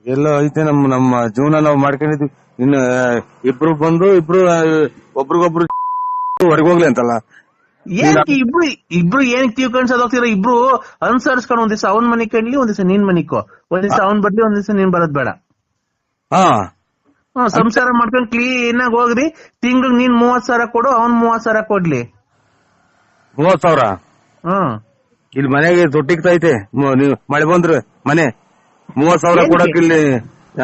ಎಲ್ಲ ಐತೆ. ನಮ್ಮ ಜೀವನ ನಾವು ಮಾಡ್ಕೊಂಡಿದ್ವಿ. ಇನ್ನು ಇಬ್ರು ಬಂದು ಒಬ್ರಿಗೊಬ್ರು ಹೊರಗೋಗ್ಲಿ ಅಂತಲ್ಲ. ಏನಕ್ಕೆ ಇಬ್ರು ಏನಕ್ಕೆ ತಿಳ್ಕೊಂಡ್ಸೋದ್ ಹೋಗ್ತೀರ? ಇಬ್ರು ಅನುಸರಿಸ್ಕೊಂಡು ಒಂದ್ ದಿವಸ ಅವನ್ ಮನೆ ಕಣ್ಲಿ, ಒಂದ್ ದಿವಸ ನೀನ್ ಮನಿಕೋ. ಒಂದ್ ದಿವಸ ಅವನ್ ಬರ್ಲಿ, ಒಂದ್ ದಿವಸ ನೀನ್ ಬರೋದ್ ಬೇಡ. ಸಂಸಾರ ಮಾಡ್ಕೊಂಡು ಕ್ಲೀನ್ ಆಗಿ ಹೋಗ್ರಿ. ತಿಂಗ್ಳಿಗೆ ನೀನ್ 30,000 ಕೊಡು, ಅವನ್ 30,000 ಕೊಡ್ಲಿ. 30,000? ಇಲ್ಲಿ ಮನೆಗೆ ತೊಟ್ಟಿಗ್ತೈತೆ. ನೀವು ಮಳೆ ಬಂದ್ರೆ ಮನೆ 30,000 ಕೊಡಕ್ ಇಲ್ಲಿ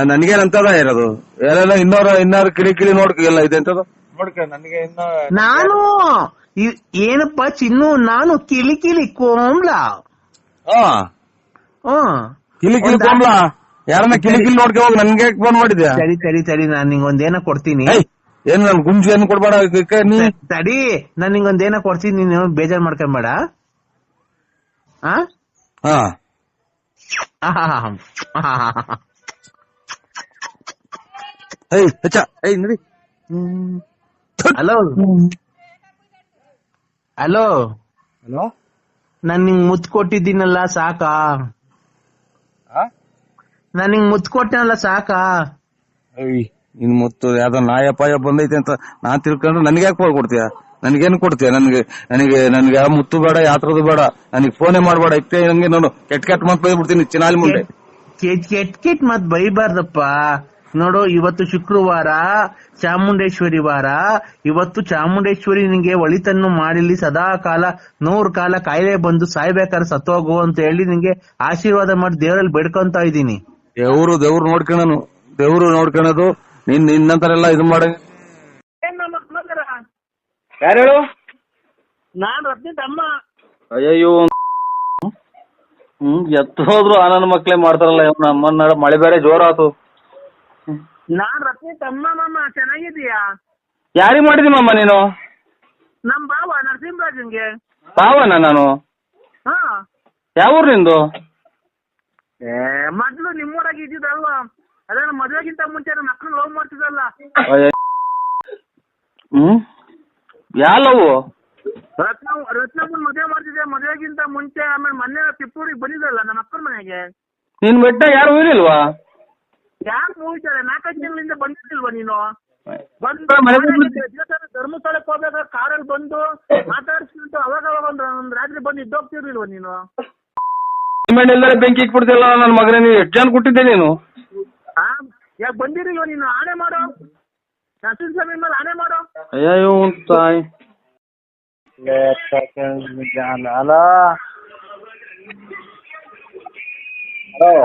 ನನ್ಗೇನಂತದ ಇರೋದು? ಎಲ್ಲ ಇನ್ನಾರು ಕಿಳಿ ನೋಡ್ಕ ಎಲ್ಲ ಇದೆ ಅಂತದ ನೋಡ್ಕ. ನನಗೆ ನಾನು ಏನಪ್ಪಾ ಚಿನ್ನು, ನಾನು ಕಿಲಿ ಕೋಮ್ಲಾ. ಕಿಲಿ ಕೋಮ್ಲಾ? ಯಾರನ್ನ ಕಿಲಿ ನೋಡ್ಕೆ ಹೋಗಿ ನನ್ಗೆ ಫೋನ್ ಮಾಡಿದ್ಯಾ? ಸರಿ, ನಾನ್ ನಿಂಗೊಂದೇನ ಕೊಡ್ತೀನಿ. ಏನು ನನ್ ಗುಂಜು ಏನು ಕೊಡ್ಬೇಡ. ತಡಿ, ನಾನ್ ನಿಂಗೊಂದೇನ ಕೊಡ್ತೀನಿ, ನೀನು ಬೇಜಾರ್ ಮಾಡ್ಕೊಂಬೇಡ. ಹಲೋ, ನಾನ್ ನಿಂಗ್ ಮುತ್ತು ಕೊಟ್ಟಿದ್ದೀನಲ್ಲ, ಸಾಕಾ? ನಾನ್ ನಿಂಗ್ ಮುತ್ತು ಕೊಟ್ಟನಲ್ಲ, ಸಾಕಾ? ಇನ್ ಮುತ್ತು ಯಾವ್ದೋ ನಾಯಪಾಯ ಬಂದೈತೆ ಅಂತ ನಾನ್ ತಿಳ್ಕೊಂಡು ನನ್ಗೆ ಯಾಕೆ ಕೊಡ್ತೀಯ? ನನ್ಗೇನು ಕೊಡ್ತೀಯ? ನನ್ಗೆ ಯಾವ ಮುತ್ತು ಬೇಡ, ಯಾತ್ರದು ಬೇಡ. ನನಗೆ ಫೋನೇ ಮಾಡ್ಬೇಡ. ಇಷ್ಟೇ ನಂಗೆ ನೋಡು, ಕೆಟ್ಟ ಮತ್ ಬೈಬಿಡ್ತೀನಿ ಚಿನಾಲಿ ಮುಂದೆ. ಕೆಟ್ಟ ಮತ್ ಬೈಬಾರ್ದಪ್ಪ. ನೋಡು, ಇವತ್ತು ಶುಕ್ರವಾರ, ಚಾಮುಂಡೇಶ್ವರಿ ವಾರ. ಇವತ್ತು ಚಾಮುಂಡೇಶ್ವರಿ ನಿಂಗೆ ಒಳಿತನ್ನು ಮಾಡಿಲಿ, ಸದಾ ಕಾಲ 100 ಕಾಲ ಕಾಯಿಲೆ ಬಂದು ಸಾಯ್ಬೇಕಾದ್ರೆ ಸತ್ತೋಗು ಅಂತ ಹೇಳಿ ನಿಂಗೆ ಆಶೀರ್ವಾದ ಮಾಡಿ ದೇವರಲ್ಲಿ ಬೇಡ್ಕೊಂತ ಇದ್ದೀನಿ. ದೇವ್ರು ನೋಡ್ಕೊಳೋದು ನಿನ್ನಂತರೆಲ್ಲ ಇದು ಮಾಡ. ಯಾರು ಹೇಳು? ನಾನ್ ರತ್ನಿ ತಮ್ಮ. ಅಯ್ಯೋ, ಎತ್ತ ಹೋದ್ರು ನನ್ನ ಮಕ್ಳೇ ಮಾಡ್ತಾರಲ್ಲ. ನಮ್ಮನ್ನ ಮಳೆ ಬೇರೆ ಜೋರಾತು. ನಾನ್ ರತ್ನಿ ತಮ್ಮ. ಮಾಮ ಚೆನ್ನಾಗಿದೀಯಾ? ಯಾರಿಗ್ ಮಾಡಿದಿ ಮಾಮ ನೀನು? ನಮ್ ಬಾವ ನರಸಿಂಹರಾಜನ್ಗೆ. ಬಾವನ ನಾನು? ಯಾವ ಊರು ನಿಂದು? ಮೊದ್ಲು ನಿಮ್ಮೂರಾಗಿ ಇದ್ದಿದ್ದಲ್ವಾ? ಅದೇ ಮದ್ವೆಗಿಂತ ಮುಂಚೆ ನಮ್ಮ ಮಕ್ಳು ಲವ್ ಮಾಡ್ತಿದ್ದಲ್ಲ. ಯಾವ ಲವ್? ರತ್ನಮ್ಮನ್ ಮದ್ವೆ ಮಾಡ್ತಿದ್ದೆ ಮದ್ವೆಗಿಂತ ಮುಂಚೆ. ಆಮೇಲೆ ಮೊನ್ನೆ ತಿಪ್ಪೂರಿಗೆ ಬಂದಿದ್ದಲ್ಲ ನಮ್ಮ ಅಕ್ಕನ ಮನೆಗೆ. ನಿನ್ ಬೆಟ್ಟ ಯಾರು ಹೋಗಿಲ್ವಾ? ಯಾಕೆ ಹೋಗ್ತಾರೆ? 4-5 ತಿಂಗಳಿಂದ ಬಂದಿರ್ತಿಲ್ವಾ ನೀನು? ಧರ್ಮಸ್ಥಳಕ್ಕೆ ಹೋಗ್ಬೇಕಾದ್ರೆ ಕಾರಲ್ಲಿ ಬಂದು ಮಾತಾಡಿಸ್ಬಿಟ್ಟು ಅವಾಗ ಒಂದ್ ರಾತ್ರಿ ಬಂದು ಇದ್ದೋಗ್ತಿರ್ಲಿಲ್ವ ನೀನು? ಎಲ್ಲರ ಬೆಂಕಿ ಇಟ್ಬಿಡ್ತಿಲ್ಲ ನನ್ನ ಮಗನೇ, ನೀನು ಎಷ್ಟು ಜನ ಕೊಟ್ಟಿದ್ದೆ ನೀನು? ಯಾಕೆ ಬಂದಿರಿಲ್ವ ನೀನು? ಆಣೆ ಮಾಡು, ನರಸಿಂಹ ಸ್ವಾಮಿ ಮೇಲೆ ಆಣೆ ಮಾಡು. ಅಯ್ಯೋ ತಾಯಿ.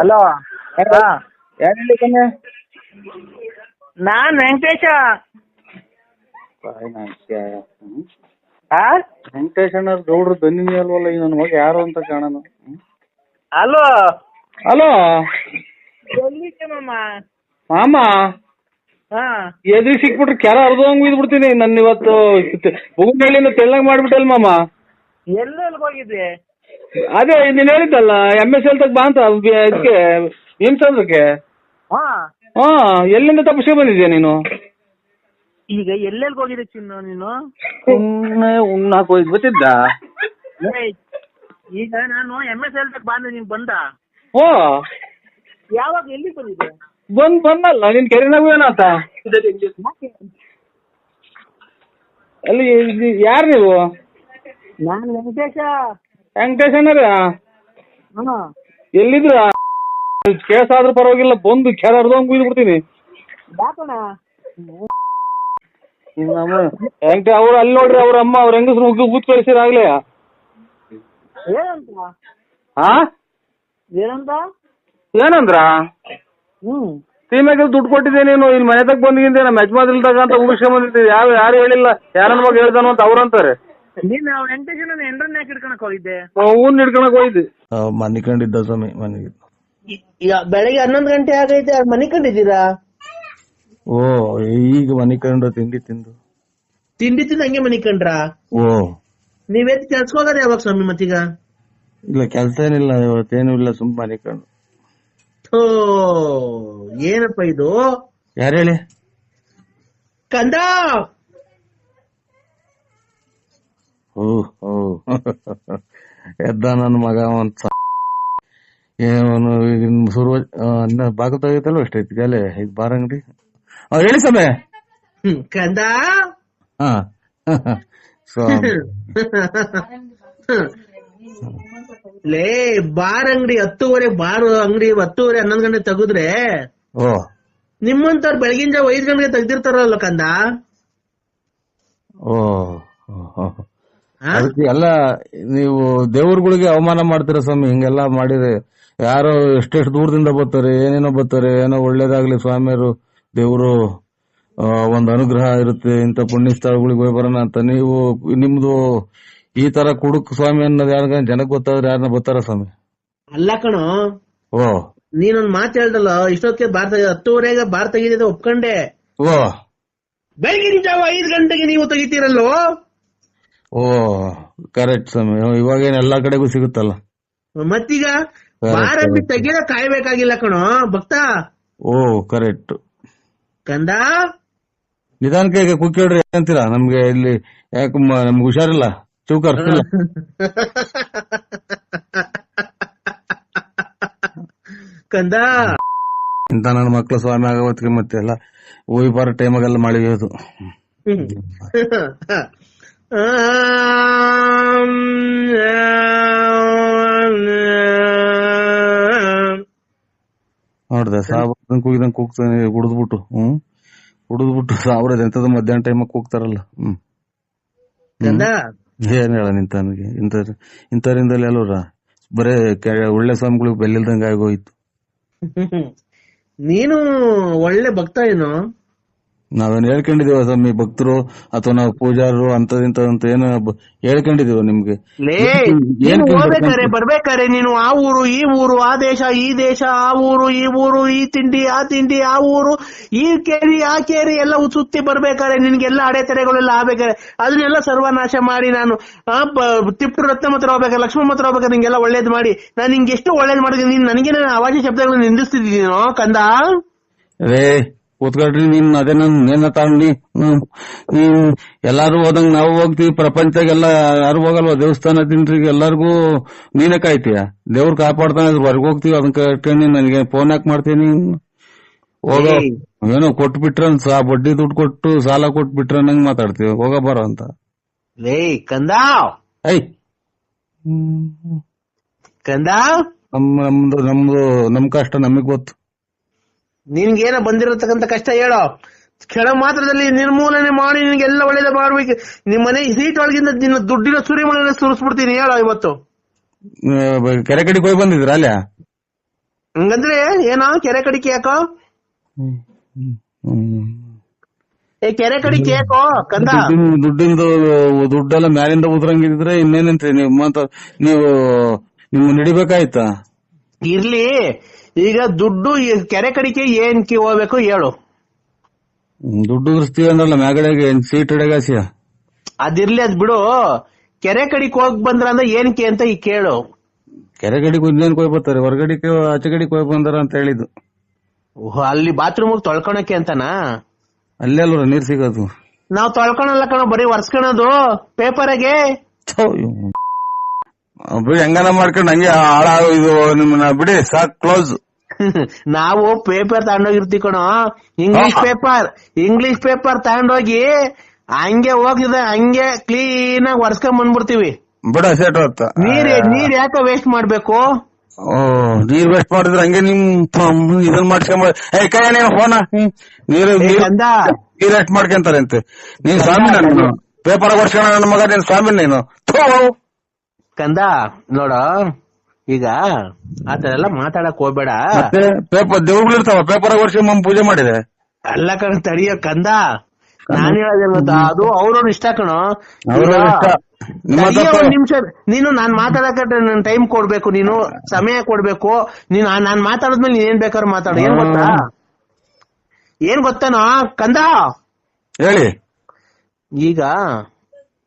ಹಲೋ, ನಾನ್ ವೆಂಕಟೇಶ. ವೆಂಕಟೇಶ್ ಅಣ್ಣ ಗೌಡ್ರು ದನಿನಿ ಅಲ್ವಲ್ಲ ಈ ನನ್ನ ಮಗ ಯಾರು ಅಂತ ಕಾಣೋಣ. ಹಲೋ ಹಲೋ, ಎಲ್ಲಿದ್ದೆ ಮಾಮ? ಮಾಮ ಹಾ, ಎದುರು ಸಿಕ್ಬಿಟ್ರೆ ಕೆರ ಅರ್ಧವಂಗ್ ಬಿಡ್ತೀನಿ. ನನ್ನ ಇವತ್ತು ಬುಗುನಹಳ್ಳಿನ ತೆಳ್ಳಗ್ ಮಾಡ್ಬಿಟ್ಟಲ್ ಮಾಮ. ಎಲ್ಲೆಲ್ಲಿ ಹೋಗಿದ್ದೆ? ಅದೇ ನೀನ್ ಹೇಳಿದ್ದಲ್ಲ MSL ತಗ ಬಾ ಅಂತ ಇದಕ್ಕೆ ಭೀಮಚಂದ್ರಕ್ಕೆ. ಹಾ, ಹಾ, ಎಲ್ಲಿಂದ ತಪ್ಪಿಸ್ಕೊಂಡ್ ಬಂದಿದ್ಯಾ ನೀನು? ಈಗ ಎಲ್ಲೆಲ್ಲಿ ಹೋಗಿದ್ದೆ ಚಿನ್ನು ನೀನು? ಉಣ್ಣಾಕ್ ಹೋಗಿ ಗೊತ್ತಿದ್ದ? ಈಗ ನಾನು MSL ತಗ ಬಂದೆ, ನೀನ್ ಬಂದ? ಓ, ಯಾವಾಗ ಎಲ್ಲಿ ಬಂದಿದ್ದೆ? ಬಂದಲ್ಲ ನಿನ್ ಕೆರೆನಾಗು ಏನಾತ? ಅಲ್ಲಿ ಯಾರು ನೀವು? ನಾನು ವೆಂಕಟೇಶ. ವೆಂಕಟೇಶ್ ಅಣ್ಣರ ಹಾ, ಎಲ್ಲಿದ್ರ? ಕೇಸ್ ಆದ್ರೂ ಪರವಾಗಿಲ್ಲ, ಬಂದು ಕೆರೆ ಅರ್ಧವಂಗ್ ಕುಯ್ದು ಬಿಡ್ತೀನಿ. ಯಾಕಣ? ವೆಂಕಟೇಶ್ ಅವ್ರು ಅಲ್ಲಿ ನೋಡ್ರಿ, ಅವ್ರ ಅಮ್ಮ ಅವ್ರ ಹೆಂಗಸ್ರು ಊತ್ ಕಳಿಸಿರಾಗ್ಲೇ. ಏನಂತ? ಹಾ, ಏನಂತ? ಏನಂದ್ರ? ಹ್ಮ್, ಸೀಮೆಗೆ ದುಡ್ಡು ಕೊಟ್ಟಿದ್ದೆ ನೀನು, ಇಲ್ಲಿ ಮನೆ ತಗ ಬಂದಿದ್ದೆ ನಮ್ಮ ಯಜಮಾನ್ರಿಲ್ದಾಗ ಅಂತ ಉಳಿಸ್ಕೊಂಡ್ ಬಂದಿದ್ದೆ. ಯಾರು ಹೇಳಿಲ್ಲ, ಯಾರನ್ನ ಮಗ ಹೇಳ್ದಾನು ಅಂತ ಅವ್ರಂತಾರೆ. ನೀನ್ ವೆಂಕಟೇಶನ ಎಂಡ್ರನ್ನ ಯಾಕೆ ಹಿಡ್ಕೊಳಕ್ ಹೋಗಿದ್ದೆ? ಹೂನ್ ಹಿಡ್ಕೊಳಕ್ ಹೋಗಿದ್ದೆ. ಮನೆ ಕಂಡಿದ್ದ ಸ್ವಾಮಿ ಮನೆಗೆ. ಬೆಳಗ್ಗೆ 11 ಗಂಟೆ ಆಗೈತೆ, ಮನೆ ಕಂಡಿದ್ದೀರಾ? ಓ, ಈಗ ಮನೆ ಕಂಡು ತಿಂಡಿ ತಿಂದು ಹಂಗೆ ಮನೆ ಕಂಡ್ರ? ಓ, ನೀವೆತ್ ಕೆಲ್ಸಕ್ಕೆ ಹೋಗೋದು ಯಾವಾಗ ಸ್ವಾಮಿ ಮತ್ತೀಗ? ಇಲ್ಲ ಕೆಲ್ಸ ಏನಿಲ್ಲ ಇವತ್ತೇನು ಇಲ್ಲ, ಸುಮ್ ಮನೆ ಕಂಡು. ಏನಪ್ಪ ಇದು? ಯಾರು ಹೇಳಿ? ಕಂದ. ಓ ಎದ್ದ ನನ್ನ ಮಗ ಒಂದ್ ಏನು ಸುರುವ ಬಾಗಿಲು ತೆಗಿತಲ್ವ ಅಷ್ಟೈತಿ ಗಲೆ. ಇದು ಬಾರ್ ಅಂಗಡಿ. ಹೇಳಿ ಸಮಯ. ಕಂದ. ಹಾ, ಲೇ, ಬಾರ್ ಅಂಗಡಿ 10:30 ಬಾರ್ ಅಂಗಡಿ 10:30 11 ಗಂಟೆ ತೆಗೆದ್ರೆ ಓ ನಿಮ್ಮಂತವ್ರು ಬೆಳಗಿನ ಜಾವ 5 ಗಂಟೆಗೆ ತೆಗ್ದಿರ್ತಾರಲ್ಲ ಕಂದ. ಓ, ಅದಕ್ಕೆ ಎಲ್ಲ ನೀವು ದೇವ್ರಗಳಿಗೆ ಅವಮಾನ ಮಾಡ್ತೀರ ಸ್ವಾಮಿ. ಹಿಂಗೆಲ್ಲಾ ಮಾಡಿದ್ರೆ ಯಾರೋ ಎಷ್ಟೆಷ್ಟು ದೂರದಿಂದ ಬರ್ತಾರೆ, ಏನೇನೋ ಬರ್ತಾರೆ. ಏನೋ ಒಳ್ಳೇದಾಗ್ಲಿ ಸ್ವಾಮಿಯರು, ದೇವ್ರು ಒಂದ್ ಅನುಗ್ರಹ ಇರುತ್ತೆ, ಇಂಥ ಪುಣ್ಯ ಸ್ಥಳಗಳಿಗೆ ಹೋಗಿ ಬರೋಣ ಅಂತ. ನೀವು ನಿಮ್ದು ಈ ತರ ಕುಡುಕ್ ಸ್ವಾಮಿ ಅನ್ನೋದು ಯಾರ ಜನಕ್ಕೆ ಗೊತ್ತಾದ್ರೆ ಯಾರನ್ನ ಬರ್ತಾರ ಸ್ವಾಮಿ? ಅಲ್ಲ ಕಣೋ. ಓ, ನೀನೊಂದ್ ಮಾತು ಹೇಳ್ದಲ್ಲ, ಇಷ್ಟೊತ್ತಿಗೆ ಬಾರ್ 10:30 ಬಾರ್ ತೆಗಿದಿದೆ ಒಪ್ಕೊಂಡೆ. ಓ, ಬೆಳಗಿನ ಜಾವ 5 ಗಂಟೆಗೆ ನೀವು ತೆಗಿತೀರಲ್ಲೋ? ಓ, ಕರೆಕ್ಟ್ ಸ್ವಾಮಿ. ಇವಾಗೇನು ಎಲ್ಲಾ ಕಡೆಗೂ ಸಿಗುತ್ತಲ್ಲ. ಮತ್ತೀಗ ಬಾರ್ ಅಂಗಡಿ ತೆಗಿದ ಕಾಯ್ಬೇಕಾಗಿಲ್ಲ ಕಣೋ ಭಕ್ತ. ಓ, ಕರೆಕ್ಟ್ ಕಂದ. ನಿಧಾನಕ್ಕೆ ಕುಕ್ಕೇಳ್ರಿ ಅಂತೀರಾ? ನಮ್ಗೆ ಇಲ್ಲಿ ಯಾಕೆ ನಮ್ಗೆ ಹುಷಾರಿಲ್ಲ, ಚೌಕರ್ ಕಂದ. ಇಂತ ನನ್ನ ಮಕ್ಳು ಸ್ವಾಮಿ ಆಗವತ್ತಿಗೆ ಮತ್ತೆ ಎಲ್ಲ ಹೋಗಿ ಬರೋ ಟೈಮಾಗೆಲ್ಲ ಮಾಡಿಯೋದು. ನೋಡ್ದೆ ಸಾಬ್ರ ಕೂಗಿದಂಗ್ ಕೂಗ್ತಾನೆ, ಕುಡಿದ್ಬಿಟ್ಟು ಕುಡಿದ್ಬಿಟ್ಟು ಸಾಬ್ರ ಎಂತದ ಮಧ್ಯಾಹ್ನ ಟೈಮಾಗ ಕೂಗ್ತಾರಲ್ಲ. ಏನ್ ಹೇಳ ನಿಂತನಿಗೆ ಇಂಥವ್ರಿಂದಲೇ ಅಲ್ವರ ಬರೇ ಒಳ್ಳೆ ಸ್ವಾಮಿಗಳಿಗೆ ಬೆಲ್ಲಿಲ್ದಂಗ ಆಗೋಯ್ತು. ನೀನು ಒಳ್ಳೆ ಭಕ್ತ ಏನೋ? ನಾವೇನು ಹೇಳ್ಕೊಂಡಿದೀವ ಸ್ವಾಮಿ ಭಕ್ತರು ಅಥವಾ ನಾವು ಪೂಜಾರರು ಅಂತದಿಂತ ಏನು ಹೇಳ್ಕೊಂಡಿದೀವ ನಿಮ್ಗೆ? ಹೋಗ್ಬೇಕಾರೆ ಬರ್ಬೇಕಾರೆ ನೀನು ಆ ಊರು ಈ ಊರು, ಆ ದೇಶ ಈ ದೇಶ, ಆ ಊರು ಈ ಊರು, ಈ ತಿಂಡಿ ಆ ತಿಂಡಿ, ಆ ಊರು ಈ ಕೇರಿ ಆ ಕೇರಿ ಎಲ್ಲ ಸುತ್ತಿ ಬರ್ಬೇಕಾರೆ ನಿನ್ಗೆಲ್ಲ ಅಡೆತಡೆಗಳೆಲ್ಲ ಆಗ್ಬೇಕಾರೆ ಅದನ್ನೆಲ್ಲ ಸರ್ವನಾಶ ಮಾಡಿ ನಾನು ತಿಪ್ಟು ರತ್ನ ಹತ್ರ ಹೋಗ್ಬೇಕಾರೆ, ಲಕ್ಷ್ಮಮ್ಮ ಹತ್ರ ಹೋಗ್ಬೇಕಾರೆ ನಿಂಗೆಲ್ಲ ಒಳ್ಳೇದ್ ಮಾಡಿ ನಾನು ನಿಂಗೆ ಎಷ್ಟು ಒಳ್ಳೇದ್ ಮಾಡಿದ್ರೆ ನೀನ್ ನನಗೆ ಅವಾಜಿ ಶಬ್ದಗಳನ್ನ ನಿಂದಿಸ್ತಿದ್ದೀನೋ ಕಂದ? ರೇ ಕೂತ್ಕೊಳ್ರಿ, ನೀನ್ ಅದೇ ನೇನ ತಗೊಂಡಿ ಎಲ್ಲಾರು ಹೋದಂಗ ನಾವು ಹೋಗ್ತೀವಿ. ಪ್ರಪಂಚದಾಗೆಲ್ಲ ಯಾರು ಹೋಗಲ್ವಾ ದೇವಸ್ಥಾನ ತಿಂಟ್ರಿಗೆ? ಎಲ್ಲಾರ್ಗು ನೀನೇ ಕಾಯ್ತೀಯ, ದೇವ್ರು ಕಾಪಾಡ್ತಾನೆ ಹೊರಗೆ ಹೋಗ್ತೀವಿ. ಅದನ್ನ ಕಟ್ಕೊಂಡು ನನಗೆ ಫೋನ್ ಯಾಕೆ ಮಾಡ್ತೀನಿ? ಹೋಗೋ ಏನೋ ಕೊಟ್ಬಿಟ್ರ ಬಡ್ಡಿ ದುಡ್ಡು ಕೊಟ್ಟು ಸಾಲ ಕೊಟ್ಬಿಟ್ರ ನಂಗ್ ಮಾತಾಡ್ತೀವಿ ಹೋಗ ಬರೋ ಅಂತ. ಲೇ ಕಂದ ಐ ಕಂದ, ನಮ್ ಕಷ್ಟ ನಮಗ್ ಗೊತ್ತು. ನಿನ್ಗೇನ ಬಂದಿರತಕ್ಕಂತ ಕಷ್ಟ ಹೇಳೋ. ಕೆಳ ಮಾತ್ರದಲ್ಲಿ ನಿರ್ಮೂಲನೆ ಮಾಡಿ ನಿನ್ಗೆಲ್ಲ ಒಳ್ಳೇದ ಮಾಡ್ಬೇಕು. ನಿಮ್ ಮನೆ ಸೀಟ್ ಒಳಗಿಂದ ನಿನ್ನ ದುಡ್ಡಿನ ಸುರಿಮಳೆ ಸುರಿಸ್ಬಿಡ್ತೀನಿ ಹೇಳೋ ಇವತ್ತು. ಕೆರೆ ಕಡೆಗೆ ಹೋಗಿ ಬಂದಿದ್ರ ಅಲ್ಲ? ಹಂಗಂದ್ರೆ ಏನೋ ಕೆರೆ ಕಡಿಕೆ ಯಾಕೋ? ಕೆರೆ ಕಡಿಕೆ ಯಾಕೋ ಕಂದ? ದುಡ್ಡೆಲ್ಲ ಮ್ಯಾಲಿಂದ ಉದ್ರಂಗಿದ್ರೆ ಇನ್ನೇನಂತ್ರಿ ನೀವು ನಿಮ್ ನಡಿಬೇಕಾಯ್ತಾ? ಇರ್ಲಿ, ಈಗ ದುಡ್ಡು ಕೆರೆ ಕಡಿಕೆ ಏನ್ಕಿ ಹೋಗ್ಬೇಕು ಹೇಳು. ದುಡ್ಡು ಉದ್ರಿಸ್ತೀವಿ ಅಂದ್ರಲ್ಲ ಮ್ಯಾಗಡೆಗೆ ಸೀಟ್ ಹಿಡಗಾಸಿಯ. ಅದಿರ್ಲಿ, ಅದ್ ಬಿಡು. ಕೆರೆ ಕಡಿಕ್ ಹೋಗ್ ಬಂದ್ರ ಅಂದ್ರೆ ಏನಕ್ಕೆ ಅಂತ ಈ ಕೇಳು. ಕೆರೆ ಕಡೆಗೆ ಇನ್ನೇನ್ ಕೊಯ್ ಬರ್ತಾರೆ, ಹೊರಗಡಿಕೆ ಆಚೆ ಕಡೆಗೆ ಕೊಯ್ ಬಂದಾರ ಅಂತ ಹೇಳಿದ್ದು. ಅಲ್ಲಿ ಬಾತ್ರೂಮ್ ತೊಳ್ಕೊಳಕ್ಕೆ ಅಂತನಾ? ಅಲ್ಲೇ ಅಲ್ವ ನೀರ್ ಸಿಗೋದು. ನಾವ್ ತೊಳ್ಕೊಳಲ್ಲ ಕಣೋ, ಬರೀ ಒರ್ಸ್ಕೊಳೋದು ಪೇಪರ್ಗೆ. ಬಿಡಿ ಹೆಂಗನ ಮಾಡ್ಕೊಂಡು ಹಂಗೆ ಇದು ನಿಮ್ಮನ್ನ ಬಿಡಿ ಸಾಕ್ ಕ್ಲೋಸ್. ನಾವು ಪೇಪರ್ ತಗೊಂಡೋಗಿರ್ತೀವಿ ಕಣೋ, ಇಂಗ್ಲಿಷ್ ಪೇಪರ್ ತಗೊಂಡೋಗಿ ಹಂಗೆ ಹೋಗಿದೆ ಹಂಗೆ ಕ್ಲೀನ್ ಆಗಿ ಒರ್ಸ್ಕೊಂಡ್ ಬಂದ್ಬಿಡ್ತೀವಿ. ಬಿಡ ಸೇಟ್ ನೀರ್ ಯಾಕೆ ವೇಸ್ಟ್ ಮಾಡ್ಬೇಕು? ನೀರ್ ವೇಸ್ಟ್ ಮಾಡಿದ್ರೆ ಹಂಗೆ ನಿಮ್ ಇದನ್ ಮಾಡ್ಸ್ಕೊಂಬ ಫೋನ ನೀರ್ ವೇಸ್ಟ್ ಮಾಡ್ಕೊಂತಾರೆ ಅಂತೆ. ನೀನ್ ಸ್ವಾಮಿ ನಾನು ಪೇಪರ್ ವರ್ಷ ನನ್ನ ಮಗ, ನೀನ್ ಸ್ವಾಮಿ ನೀನು ಕಂದ. ನೋಡ, ಈಗ ಆತರ ಎಲ್ಲ ಮಾತಾಡಕ್ ಹೋಗ್ಬೇಡ. ಪೇಪರ್ ದೇವ್ಗಳಿರ್ತಾವ, ಪೇಪರ್ ವರ್ಷ ಪೂಜೆ ಮಾಡಿದೆ ಎಲ್ಲ ಕಣ ತಡಿಯೋ ಕಂದ. ನಾನ್ ಹೇಳೋದೇನ್ ಗೊತ್ತಾ, ಅದು ಅವ್ರವ್ರ ಇಷ್ಟ ಕಣೋ. ಒಂದ್ ನಿಮಿಷ ನೀನು ನಾನ್ ಮಾತಾಡಕ ನನ್ ಟೈಮ್ ಕೊಡ್ಬೇಕು, ನೀನು ಸಮಯ ಕೊಡ್ಬೇಕು. ನೀನು ನಾನ್ ಮಾತಾಡಿದ್ಮೇಲೆ ನೀನ್ ಏನ್ ಬೇಕಾದ್ರೂ ಮಾತಾಡು. ಏನ್ ಗೊತ್ತಾನೋ ಕಂದ, ಹೇಳಿ. ಈಗ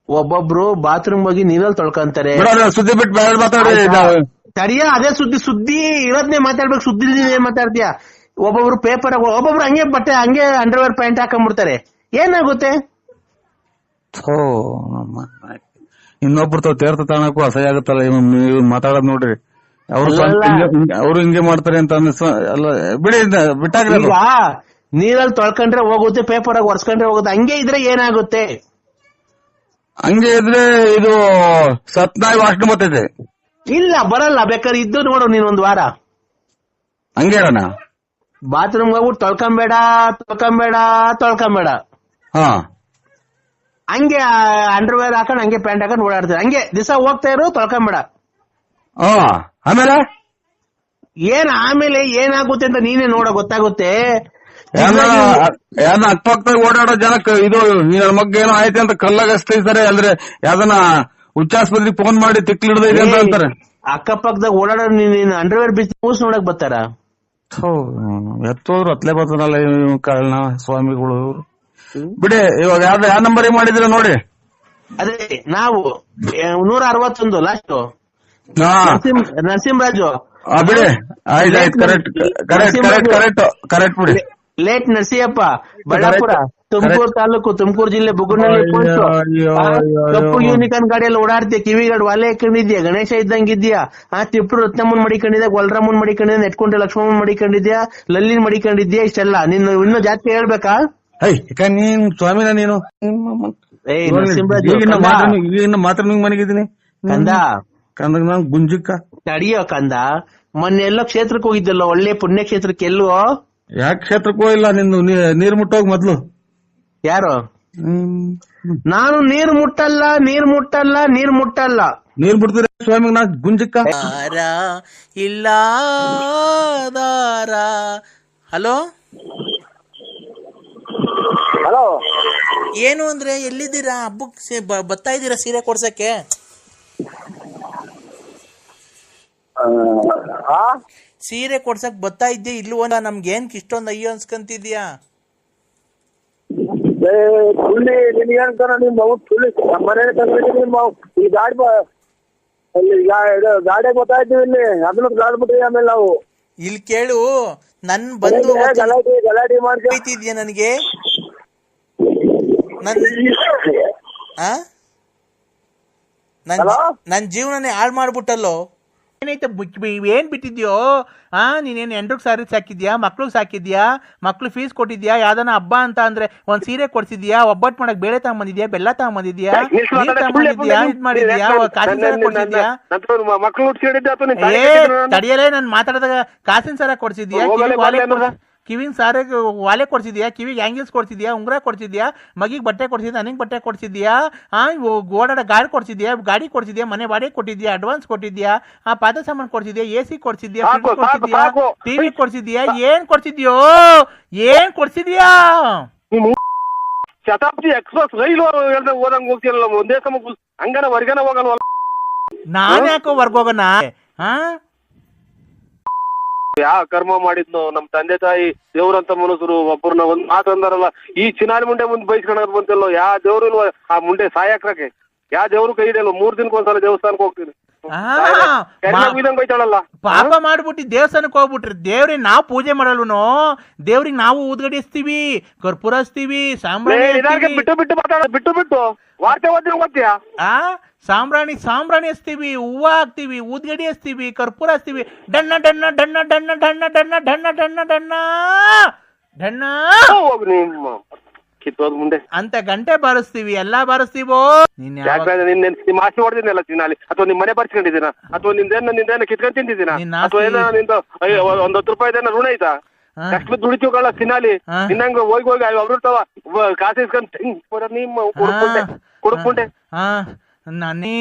ಒಬ್ಬೊಬ್ರು ಬಾತ್ರೂಮ್ ಹೋಗಿ ನೀರಲ್ಲಿ ತೊಳ್ಕೊಂತಾರೆ. ಸುದ್ದಿ ಬಿಟ್ಟು ತಡಿಯ, ಅದೇ ಸುದ್ದಿ ಇರೋದ್ನೇ ಮಾತಾಡ್ಬೇಕು. ಸುದ್ದಿ ಏನ್ ಮಾತಾಡ್ತೀಯ? ಒಬ್ಬೊಬ್ರು ಪೇಪರ್, ಒಬ್ಬೊಬ್ರು ಹಂಗೆ ಬಟ್ಟೆ ಹಂಗೆ ಅಂಡರ್ವೇರ್ ಪ್ಯಾಂಟ್ ಹಾಕೊಂಡ್ಬಿಡ್ತಾರೆ. ಏನಾಗುತ್ತೆ? ಇನ್ನೊಬ್ರು ತೇರ್ತ ತಾಣಕ್ಕೂ ಅಸಹ್ಯ ಆಗುತ್ತಲ್ಲ ಮಾತಾಡೋದ್ ನೋಡ್ರಿ. ಅವ್ರು ಹಿಂಗೆ ಮಾಡ್ತಾರೆ ಅಂತ ಅಲ್ಲ, ಬಿಡಿ ಬಿಟ್ಟಾಗ್ರಿ. ಈಗ ನೀರಲ್ಲಿ ತೊಳ್ಕೊಂಡ್ರೆ ಹೋಗುತ್ತೆ, ಪೇಪರ್ ಆಗಿ ಒರ್ಸ್ಕೊಂಡ್ರೆ ಹೋಗುತ್ತೆ. ಹಂಗೆ ಇದ್ರೆ ಏನಾಗುತ್ತೆ? ಹಂಗೆ ಇದ್ರೆ ಇದು ಸತ್ನಾಯಿ ವಾಸನೆ ಬರ್ತೈತೆ. ಇಲ್ಲ ಬರಲ್ಲ, ಬೇಕಾದ್ರೆ ಇದ್ದು ನೋಡು ನೀನ್ ಒಂದ್ ವಾರ. ಹಂಗೆ ಹೇಳೋಣ, ಬಾತ್ರೂಮ್ ಹೋಗ್ಬಿಟ್ಟು ತೊಳ್ಕೊಂಬೇಡ. ಹಾ, ಹಂಗೆ ಅಂಡರ್ವೇರ್ ಹಾಕೊಂಡ್ ಹಂಗೆ ಪ್ಯಾಂಟ್ ಹಾಕೊಂಡ್ ಓಡಾಡ್ತಾರೆ. ಹಂಗೆ ದಿವಸ ಹೋಗ್ತಾ ಇರು, ತೊಳ್ಕೊಂಬೇಡ. ಆಮೇಲೆ ಆಮೇಲೆ ಏನಾಗುತ್ತೆ ಅಂತ ನೀನೇ ನೋಡ, ಗೊತ್ತಾಗುತ್ತೆ. ಯಾರನ್ನ ಅಕ್ಕಪಕ್ಕದಾಗ ಓಡಾಡೋ ಜನಕ್ಕೆ ಇದು ನನ್ನ ಮಗ್ಗ ಏನೋ ಆಯ್ತು ಅಂತ ಕಲ್ಲಾಗಸ್ತಾರೆ, ಅಂದ್ರೆ ಯಾವ್ದನ್ನ ಉಚ್ಚಾಸ್ಪತ್ರೆಗೆ ಫೋನ್ ಮಾಡಿ ತಿಕ್ಲಿಡ್ದ ಇದೆ ಅಂತ ಅಂತಾರೆ. ಅಕ್ಕಪಕ್ಕದಾಗ ಓಡಾಡೋ ನೀನ್ ಅಂಡರ್ವೇರ್ ಬಿಚ್ಚಿ ಮೂಸ್ ನೋಡಕ್ ಬರ್ತಾರ? ಎತ್ತೋದ್ರು ಅತ್ಲೇ ಬರ್ತಾರಲ್ಲ ಕಾರಣ ಸ್ವಾಮಿಗಳು. ಬಿಡಿ, ಇವಾಗ ಯಾವ ನಂಬರ್ ಮಾಡಿದಿರ ನೋಡಿ. ಅದೇ ನಾವು 161 ಲಾಸ್ಟ್ ನರಸಿಂಹರಾಜು. ಬಿಡಿ, ಆಯ್ತು, ಕರೆಕ್ಟ್ ಬಿಡಿ. ಲೇಟ್ ನರಸಿಯಪ್ಪ, ಬಳ್ಳಾಪುರ, ತುಮಕೂರು ತಾಲೂಕು, ತುಮಕೂರು ಜಿಲ್ಲೆ, ಬುಗುನಹಳ್ಳಿ ಪೋಸ್ಟ್. ಕಪ್ಪು ಯೂನಿಕಾನ್ ಗಾಡಿಯಲ್ಲಿ ಓಡಾಡ್ತೀಯ, ಕಿವಿಗಾಡ್ ವಾಲೆ ಹಾಕೊಂಡಿದ್ಯಾ, ಗಣೇಶ ಇದ್ದಂಗಿದ್ಯಾ, ತಿಪ್ಟೂರು ರತ್ನಮ್ಮನ್ ಮಡಿಕೊಂಡಿದ್ಯಾ, ಗೊಲ್ರಮ್ಮನ್ ಮಡಿಕೊಂಡಿದ್ಯಾ, ನೆಟ್ಕೊಂಡೆ ಲಕ್ಷ್ಮಮ್ಮನ್ ಮಡಿಕೊಂಡಿದ್ಯಾ, ಲಲ್ಲಿನ್ ಮಡಿಕೊಂಡಿದ್ಯಾ. ಇಷ್ಟೆಲ್ಲ ನೀನು ಇನ್ನೂ ಜಾಸ್ತಿ ಹೇಳ್ಬೇಕಾ? ನೀನ್ ಸ್ವಾಮಿನ ನೀನು ಮಾತ್ರ ನಿಂಗ್ ಮನೆಗಿದ್ದೀನಿ ಕಂದ. ನಾನು ಗುಂಜಕ್ಕ ತಡಿಯೋ ಕಂದ, ಮೊನ್ನೆ ಎಲ್ಲೋ ಕ್ಷೇತ್ರಕ್ಕೆ ಹೋಗಿದ್ದಲ್ಲ, ಒಳ್ಳೆ ಪುಣ್ಯ ಕ್ಷೇತ್ರಕ್ಕೆ. ಎಲ್ಲೋ ಯಾಕೆ ಕ್ಷೇತ್ರಕ್ಕೆ ಹೋಗಿಲ್ಲ? ನಿಂದು ನೀರ್ ಮುಟ್ಟೋಗ್ ಮೊದ್ಲು. ಯಾರು? ನಾನು ನೀರ್ ಮುಟ್ಟಲ್ಲ. ನೀರ್ ಬಿಡ್ತೀರ ಸ್ವಾಮಿ? ನಾ ಗುಂಜಕ್ಕ ಇಲ್ಲ. ಹಲೋ ಹಲೋ, ಏನು ಅಂದ್ರೆ ಎಲ್ಲಿದ್ದೀರಾ? ಹಬ್ಬಕ್ಕೆ ಬರ್ತಾ ಇದ್ದೀರಾ ಸೀರೆ ಕೊಡ್ಸಕ್ಕೆ? ಸೀರೆ ಕೊಡ್ಸಕ್ ಬರ್ತಾ ಇದ್ದೆ ಇಲ್ವ? ನಮ್ಗೆ ಏನ್ ಇಷ್ಟೊಂದು ಅಯ್ಯೋ ಅನ್ಸ್ಕಂತಿದ್ಯಾ? ಈ ಗಾಡಿ ಬರ್ತಾ ಇದ್ದೀವಿ ಇಲ್ಲಿ, ಅದನ್ನ ಗಾಡ್ಬಿಟ್ರಿ. ಆಮೇಲೆ ನಾವು ಇಲ್ಲಿ ಕೇಳು, ನನ್ ಬಂದು ಗಲಾಟೆ ಮಾಡ್ತಿದ್ಯಾ ನನಗೆ? ನನ್ ಜೀವನನೇ ಹಾಳು ಮಾಡ್ಬಿಟ್ಟಲ್ಲೋ. ಏನೈತೆ ಏನ್ ಬಿಟ್ಟಿದ್ಯೋ? ನೀನೇನು ಹೆಂಡ್ರಿಗೆ ಸಾರಿ ಸಾಕಿದ್ಯಾ, ಮಕ್ಳಿಗೆ ಸಾಕಿದ್ಯಾ, ಮಕ್ಳು ಫೀಸ್ ಕೊಟ್ಟಿದ್ಯಾ, ಯಾವ್ದಾನ ಹಬ್ಬ ಅಂತ ಅಂದ್ರೆ ಒಂದ್ ಸೀರೆ ಕೊಡ್ಸಿದ್ಯಾ, ಒಬ್ಬಟ್ಟು ಮಾಡಕ್ ಬೇಳೆ ತಗೊಂಬಂದಿದ್ಯಾ, ಬೆಲ್ಲ ತಗೊಂಬಂದಿದ್ಯಾ, ನೀರ್ ತಗೊಂಬಂದಿದ್ಯಾ, ಇದ್ ಮಾಡಿದ್ಯಾ, ಕಾಸಿನ ಸಾರ ಕೊಡ್ಸಿದ್ಯಾ? ತಡಿಯಲೇ ನಾನು ಮಾತಾಡಿದಾಗ ಕಾಸಿನ ಸಾರ ಕೊಡ್ಸಿದ್ಯಾ, ಕಿವಿನ ಸಾರ ವಾಲೆ ಕೊಡ್ಸಿದ್ಯಾ, ಕಿವಿಗೆ ಆಂಗಿಲ್ಸ್ ಕೊಡ್ಸಿದ್ಯಾ, ಉಂಗ್ರ ಕೊಡ್ಸಿದ್ಯಾ, ಮಗಿಗೆ ಬಟ್ಟೆ ಕೊಡ್ಸಿದ್ಯಾ, ನನಗೆ ಬಟ್ಟೆ ಕೊಡ್ಸಿದ್ಯಾ, ಓಡಾಡ ಗಾಡಿ ಕೊಡ್ಸಿದ್ಯಾ, ಮನೆ ಬಾಡಿಗೆ ಕೊಟ್ಟಿದ್ಯಾ, ಅಡ್ವಾನ್ಸ್ ಕೊಟ್ಟಿದ್ಯಾ, ಪಾದ ಸಾಮಾನು ಕೊಡ್ಸಿದ್ಯಾ, AC ಕೊಡ್ಸಿದ್ಯಾ, ಫ್ರಿಡ್ಜ್ ಕೊಡ್ಸಿದ್ಯಾ, ಟಿವಿ ಕೊಡ್ಸಿದ್ಯಾ, ಏನ್ ಕೊಡ್ಸಿದ್ಯಾ? ಶತಾಬ್ದಿ ಎಕ್ಸ್ಪ್ರೆಸ್ ರೈಲು ಓದಂಗ್ ಹೋಗ್ತಿರಲ್ಲ, ಒಂದೇ ಸಮ ಹಂಗನ ಹೊರ್ಗನ ಹೋಗಲ್ವಲ್ಲ. ನಾನ್ ಯಾಕೋ ಹೊರ್ಗೋಗಣ? ಯಾವ ಕರ್ಮ ಮಾಡಿದ್ನು ನಮ್ ತಂದೆ ತಾಯಿ ದೇವ್ರಂತ ಮನುಷ್ಯರು ಒಬ್ಬರನ್ನ ಒಂದ್ ಮಾತು ಅಂದಾರಲ್ಲ, ಈ ಚಿನಾರಿ ಮುಂಡೆ ಮುಂದೆ ಬೈಸ್ಕೊಳೋದು ಬಂತಲ್ಲೋ, ಯಾವ ದೇವ್ರು ಇಲ್ವ ಆ ಮುಂಡೆ ಸಾಯಕ್ರಕ್ಕೆ, ಯಾವ ದೇವ್ರು ಕೈ ಹಿಡಿಯಲ್ಲ. 3 ದಿನಕ್ಕೊಂದ್ಸಲ ದೇವಸ್ಥಾನಕ್ಕೆ ಹೋಗ್ತೀನಿ, ಬೈತಾಳಲ್ಲ. ಪಾಪ ಮಾಡ್ಬಿಟ್ಟು ದೇವಸ್ಥಾನಕ್ಕೆ ಹೋಗ್ಬಿಟ್ರಿ, ದೇವ್ರಿಗೆ ನಾವು ಪೂಜೆ ಮಾಡಲ್ವನೋ? ದೇವ್ರಿಗೆ ನಾವು ಊದ್ಗಡಿ ಹಚ್ತೀವಿ, ಕರ್ಪೂರ ಹಚ್ತೀವಿ, ಸಾಂಬ್ರಾಣಿ ಬಿಟ್ಟು ವಾರ್ತೆ ಓದ್ತೀಯ? ಸಾಂಬ್ರಾಣಿ ಹಚ್ತೀವಿ, ಹೂವ ಹಾಕ್ತಿವಿ, ಊದ್ಗಡಿ ಹಚ್ತೀವಿ, ಕರ್ಪೂರ ಹಚ್ತೀವಿ, ಡಣ್ಣ ಡಣ್ಣ ಡಣ್ಣ ಡಣ್ಣ ಡಣ್ಣ ಡಣ್ಣ ಡಣ್ಣ ಡಣ್ಣ ಡಣ್ಣ ಡಣ್ಣ ಕಿತ್ತೋದ್ ಮುಂದೆ ಅಂತ ಗಂಟೆ ಬಾರಿಸ್ತೀವಿ, ಎಲ್ಲಾ ಬಾರಿಸ್ತೀವೋ. ನಿಮ್ ಆಸೆ ಹೊಡೆದಿನಲ್ಲ ತಿನ್ನಾಲಿ, ಅಥವಾ ನಿಮ್ ಮನೆ ಬರ್ಸ್ಕೊಂಡಿದ್ದೀನ, ಅಥವಾ ನಿಂದೇನ ಕಿತ್ಕೊಂಡ್ ತಿಂದಿದ್ದೀನ, ಅಥವಾ ಏನೋ ನಿಂದ ಒಂದ್ 10 ರೂಪಾಯಿದೇನ ಋಣ ಐತಾ? ಕಷ್ಟ ದುಡಿತೀವಲ್ಲ ತಿನ್ನಾಲಿ, ನಿನ್ನಂಗ ಹೋಗಿ ಅವ್ರಿರ್ತಾವ ಕಾಸು ಇಸ್ಕೊಂಡ್ ನಿಮ್ಮ ಕುಡುಕ್ಬಿಟ್ಟೆ ನಾನೇ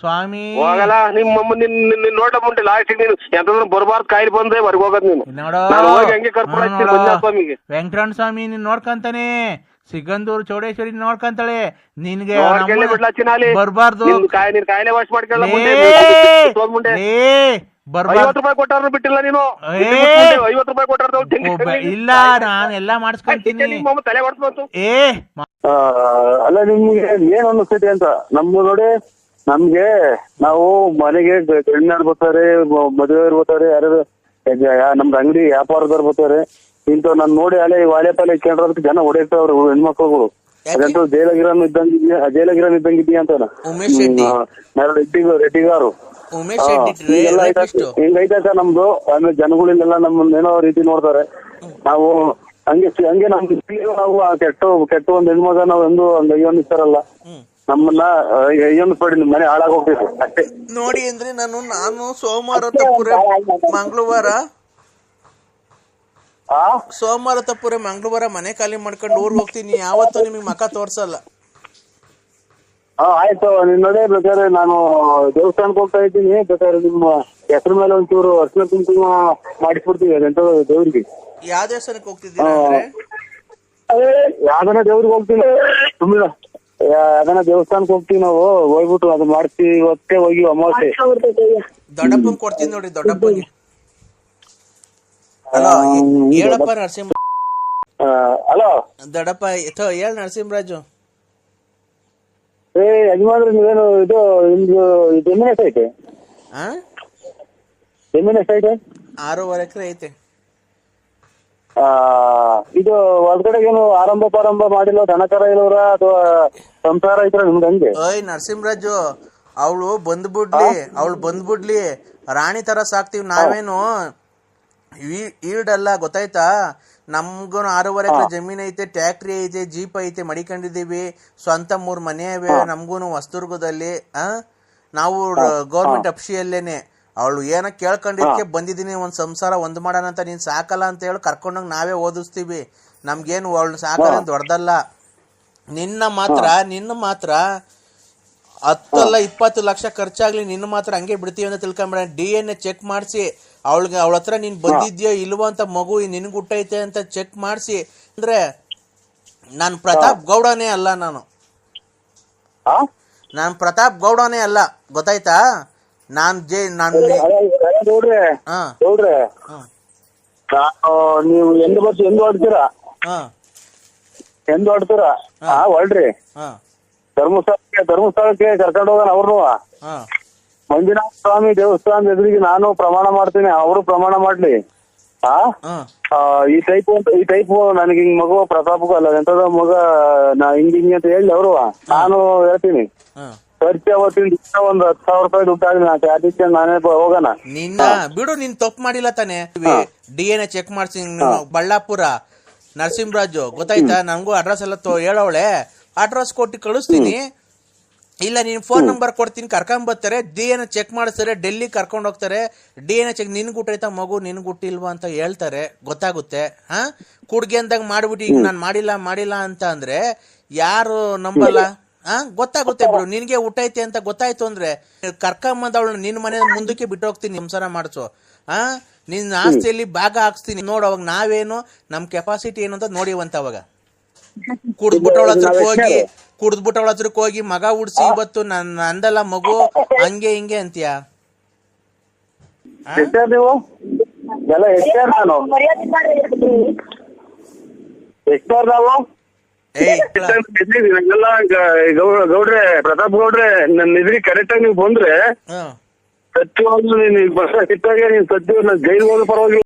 ಸ್ವಾಮಿ ಹೋಗಲ್ಲ. ನಿಮ್ಮಮ್ಮ ನಿನ್ ನೋಟ ಮುಂಟೆ ಲಾಸ್ಟ್ ನೀನು ಎಂತ ಬರ್ಬಾರ್ದು ಕಾಯಿಲೆ ಬಂದ್ರೆ ಹೊರಗೆ ಹೋಗೋದ್ ನೀನು. ಹಂಗೆ ಕರ್ಪೂರ ಸ್ವಾಮಿಗೆ ವೆಂಕಟರಮಣ ಸ್ವಾಮಿ ನೀನ್ ನೋಡ್ಕಂತಾನೆ, ಸಿಗಂದೂರು ಚೌಡೇಶ್ವರಿ ನೋಡ್ಕಂತಾಳೆ, ನಿನ್ಗೆ ಬರ್ಬಾರ್ದು. ನೀನ್ ಕಾಯಿಲೆ ವಾಶ್ ಮಾಡ್ಕೊಳ್ಳ. 50 ರೂಪಾಯಿ ಕೊಟ್ಟಾರ ಬಿಟ್ಟಿಲ್ಲ ನೀನು. 50 ರೂಪಾಯಿ ಕೊಟ್ಟಾರ ಇಲ್ಲ, ನಾನು ಎಲ್ಲಾ ಮಾಡಿಸ್ಕೊಂತೀನಿ. ತಲೆ ಹೊಡ್ತು. ಅಲ್ಲ ನಿಮ್ಗೆ ಏನ್ ಅನ್ನಿಸ್ತೈತಿ ಅಂತ ನಮ್ಗೆ ನೋಡಿ, ನಮ್ಗೆ ನಾವು ಮನೆಗೆ ಗಣ್ಯರು ಬರ್ತಾರೆ, ಮದುವೆಯವ್ರು ಬರ್ತಾರೆ, ಯಾರು ನಮ್ದು ಅಂಗಡಿ ವ್ಯಾಪಾರದವ್ರು ಬರ್ತಾರೆ. ಇಂಥವ್ ನಾನ್ ನೋಡಿ ಅಲ್ಲೇ ವಾಲೆ ಪಾಲೆ ಕೇಳೋದಕ್ಕೆ ಜನ ಹೊಡೆಯುತ್ತವ್ರು ಹೆಣ್ಮಕ್ಳುಗಳು. ಅದಂತೂ ಜೈಲಗಿರನ್ ಇದ್ದಂಗಿದ್ದೀಯ ಅಂತ ರೆಡ್ಡಿಗಾರು ಹಿಂಗೈತೆ ಸರ್ ನಮ್ದು. ಆಮೇಲೆ ಜನಗಳಿಗೆಲ್ಲ ನಮ್ಮನ್ನ ಏನೋ ರೀತಿ ನೋಡ್ತಾರೆ. ನಾವು ಹಂಗೆ ನಾವು ಕೆಟ್ಟ ಒಂದ್ ಹೆಣ್ಮಗ ನಾವ್ ಎಂದು ಒಂದ್ ಅಯ್ಯೋನಿಸ್ತಾರಲ್ಲ, ನಮ್ಮನ್ನ ಅಯ್ಯೋನಿಸ್ಬೇಡಿ, ಮನೆ ಹಾಳಾಗ ಹೋಗ್ಬೇಕು ಅಷ್ಟೇ. ನೋಡಿ ಅಂದ್ರೆ ನಾನು ಸೋಮವಾರ ತಪ್ಪುರೆ ಮಂಗಳವಾರ ಮನೆ ಖಾಲಿ ಮಾಡ್ಕೊಂಡು ಊರ್ ಹೋಗ್ತೀನಿ. ಯಾವತ್ತೂ ನಿಮಗ್ ಮಕ ತೋರ್ಸಲ್ಲ. ಆಯ್ತು, ನಿನ್ ನೋಡೇ ಬೇಕಾದ್ರೆ ನಾನು ದೇವಸ್ಥಾನಕ್ಕೆ ಹೋಗ್ತಾ ಇದ್ದೀನಿ, ಬೇಕಾದ್ರೆ ನಿಮ್ಮ ಹೆಸರು ಮೇಲೆ ಒಂಚೂರು ಅರ್ಶನ ಕುಂಕುಮ ಮಾಡಿಸ್ಬಿಡ್ತೀವಿ. ಅದೆಂತ ದೇವ್ರಿಗೆ. ಯಾವ ದೇವಸ್ಥಾನಕ್ಕೆ ಹೋಗ್ತಿದ್ದೀರಾ? ಯಾವ್ದನ ದೇವ್ರಿಗೆ ಹೋಗ್ತೀನಿ, ಸುಮ್ಮನೆ ಯಾವ್ದನ ದೇವಸ್ಥಾನಕ್ಕೆ ಹೋಗ್ತೀವಿ ನಾವು. ಹೋಗ್ಬಿಟ್ಟು ಅದು ಮಾಡ್ತೀವಿ. ಇವತ್ತೇ ಹೋಗಿ ಅಮಾವಾಸ್ಯೆ ದೊಡ್ಡಪ್ಪನ್ ಕೊಡ್ತೀನಿ ನೋಡಿ, ದೊಡ್ಡಪ್ಪನಿಗೆ. ಹಲೋ ಹೇಳಪ್ಪ ನರಸಿಂಹ. ಹಲೋ ದೊಡ್ಡಪ್ಪ ಹೇಳ ನರಸಿಂಹರಾಜು. ಯಜಮಾನ್ರಿ ನೀವೇನು ಇದು ನಿಮ್ದು ಜಮೀನ್ ಎಷ್ಟೈತೆ? ಜಮೀನ್ ಎಷ್ಟೈತೆ? 6.5 ಎಕರೆ ಐತೆ. ಇದು ಹೊರಗಡೆಗೇನು ಆರಂಭ ಮಾಡಿಲ್ಲ, ದನಕರ ಇರೋರ ಅಥವಾ ಸಂಸಾರ ಐತ್ರ ನಿಮ್ಗೆ ಹಂಗೆ? ನರಸಿಂಹರಾಜು, ಅವಳು ಬಂದ್ಬಿಡ್ಲಿ, ರಾಣಿ ತರ ಸಾಕ್ತಿವಿ. ನಾವೇನು ಈಡಲ್ಲ, ಗೊತ್ತಾಯ್ತಾ? ನಮ್ಗೂ 6.5 ಎಕರೆ ಜಮೀನ್ ಐತೆ, ಟ್ಯಾಕ್ಟ್ರಿ ಐತೆ, ಜೀಪ್ ಐತೆ, ಮಡಿಕೊಂಡಿದೀವಿ. ಸ್ವಂತ 3 ಮನೆ ಇವೆ ನಮ್ಗೂನು ಹೊಸದುರ್ಗದಲ್ಲಿ. ನಾವು ಗೌರ್ಮೆಂಟ್ ಅಫ್ಸಿಯಲ್ಲೇನೆ. ಅವಳು ಏನೋ ಕೇಳ್ಕೊಂಡಿದ್ಕೆ ಬಂದಿದ್ದೀನಿ, ಒಂದ್ ಸಂಸಾರ ಒಂದ್ ಮಾಡೋಣ ಅಂತ. ನೀನ್ ಸಾಕಲ್ಲ ಅಂತ ಹೇಳಿ ಕರ್ಕೊಂಡೋಗ್ ನಾವೇ ಓದಿಸ್ತೀವಿ. ನಮ್ಗೇನು ಅವಳು ಸಾಕಲ್ಲ ದೊಡ್ಡದಲ್ಲ. ನಿನ್ನ ಮಾತ್ರ 10 ಅಲ್ಲ 20 ಲಕ್ಷ ಖರ್ಚಾಗ್ಲಿ, ನಿನ್ನ ಮಾತ್ರ ಹಂಗೆ ಬಿಡ್ತೀವಿ ಅಂತ ತಿಳ್ಕೊಂಬೇಡ. DNA ಚೆಕ್ ಮಾಡಿಸಿ ಅವಳ ಹತ್ರ ನೀನ್ ಬಂದಿದ್ಯೋ ಇಲ್ವೋ ಅಂತ, ಮಗು ನಿನ್ಗೆ ಹುಟ್ಟೈತೆ ಅಂತ ಚೆಕ್ ಮಾಡಿಸಿ. ಅಂದ್ರೆ ನಾನ್ ಪ್ರತಾಪ್ ಗೌಡನೇ ಅಲ್ಲ, ನಾನು ಪ್ರತಾಪ್ ಗೌಡನೇ ಅಲ್ಲ, ಗೊತ್ತಾಯ್ತಾ? ನೀವು ಎಂದು ಹೊಡ್ತೀರಾ? ಹೊಡ್ರಿ, ಧರ್ಮಸ್ಥಳಕ್ಕೆ ಕರ್ಕೊಂಡು ಹೋಗೋಣ ಅವ್ರು. ಮಂಜುನಾಥ ಸ್ವಾಮಿ ದೇವಸ್ಥಾನದ ಎದುರಿಗೆ ನಾನು ಪ್ರಮಾಣ ಮಾಡ್ತೀನಿ, ಅವರು ಪ್ರಮಾಣ ಮಾಡ್ಲಿ. ಈ ಟೈಪ್ ನನಗೆ ಹಿಂಗ್ ಮಗು ಪ್ರತಾಪಕ್ಕೂ ಅಲ್ಲ ಎಂತದ ಮಗ ಹಿಂಗ್ ಅಂತ ಹೇಳಿ ಅವರು ನಾನು ಹೇಳ್ತೀನಿ. ಖರ್ಚು ಅವತ್ತಿನ ಒಂದ್ 10,000 ರೂಪಾಯಿ ದುಡ್ಡು ಆಗಲಿ ಅದಕ್ಕೆ ನಾನೇ ಹೋಗೋಣ. ನಿನ್ನ ಬಿಡು, ನೀನ್ ತಪ್ಪು ಮಾಡಿಲ್ಲ ತಾನೆ. DNA ಚೆಕ್ ಮಾಡ್ತೀನಿ. ಬಳ್ಳಾಪುರ ನರಸಿಂಹರಾಜು ಗೊತ್ತಾಯ್ತಾ? ನಂಗೂ ಅಡ್ರೆಸ್ ಎಲ್ಲ ಹೇಳವಳೆ, ಅಡ್ರೆಸ್ ಕೊಟ್ಟು ಕಳಿಸ್ತೀನಿ. ಇಲ್ಲ ನೀನ್ ಫೋನ್ ನಂಬರ್ ಕೊಡ್ತೀನಿ, ಕರ್ಕೊಂಡ್ ಬರ್ತಾರೆ, DNA ಚೆಕ್ ಮಾಡಿಸ್ತಾರೆ, ಡೆಲ್ಲಿ ಕರ್ಕೊಂಡ್ ಹೋಗ್ತಾರೆ. DNA ಚೆಕ್ ನಿನ್ಗೆ ಹುಟ್ಟೈತಾ ಮಗು, ನಿನ್ಗೆ ಹುಟ್ಟಿಲ್ವಾ ಅಂತ ಹೇಳ್ತಾರೆ, ಗೊತ್ತಾಗುತ್ತೆ. ಕುಡ್ಗೆ ಅಂದಾಗ ಮಾಡ್ಬಿಟ್ಟು ಈಗ ನಾನ್ ಮಾಡಿಲ್ಲ ಅಂತ ಅಂದ್ರೆ ಯಾರು ನಂಬಲ್ಲ? ಗೊತ್ತಾಗುತ್ತೆ ಬಿಡು. ನಿನ್ಗೆ ಹುಟ್ಟೈತೆ ಅಂತ ಗೊತ್ತಾಯ್ತು ಅಂದ್ರೆ ಕರ್ಕೊಂಬಂದವಳು ನಿನ್ ಮನೆ ಮುಂದಕ್ಕೆ ಬಿಟ್ಟು ಹೋಗ್ತೀನಿ, ಸಂಸಾರ ಮಾಡಿಸು. ನಿನ್ ಆಸ್ತಿಯಲ್ಲಿ ಭಾಗ ಹಾಕ್ಸ್ತೀನಿ ನೋಡು. ಅವಾಗ ನಾವೇನು ನಮ್ ಕೆಪಾಸಿಟಿ ಏನು ಅಂತ ನೋಡಿವಂತ. ಅವಾಗ ಕುಡ್ದ್ಬಿಟ್ಟವಳ ಹತ್ರಕ್ ಹೋಗಿ ಮಗ ಉಡ್ಸಿ ಇವತ್ತು ನಂದಲ್ಲ ಮಗು ಹಂಗೆ ಹಿಂಗೆ ಅಂತೀಯ? ನೀವು ಎಲ್ಲ ನಾನು ನಾವು ಎಲ್ಲ ಗೌಡ್ರೆ, ಪ್ರತಾಪ್ ಗೌಡ್ರೆ, ನನ್ನ ಇದ್ರಿಗೆ ಕರೆಕ್ಟ್ ಆಗಿ ನೀವು ಬಂದ್ರೆ ಸತ್ಯವಾಗ್ಲೂ ನೀನ್ ಸಿಟ್ಟಾಗೆ ನೀನ್ ಸತ್ಯ ಜೈಲ್ ಹೋದ ಪರವಾಗಿಲ್ಲ.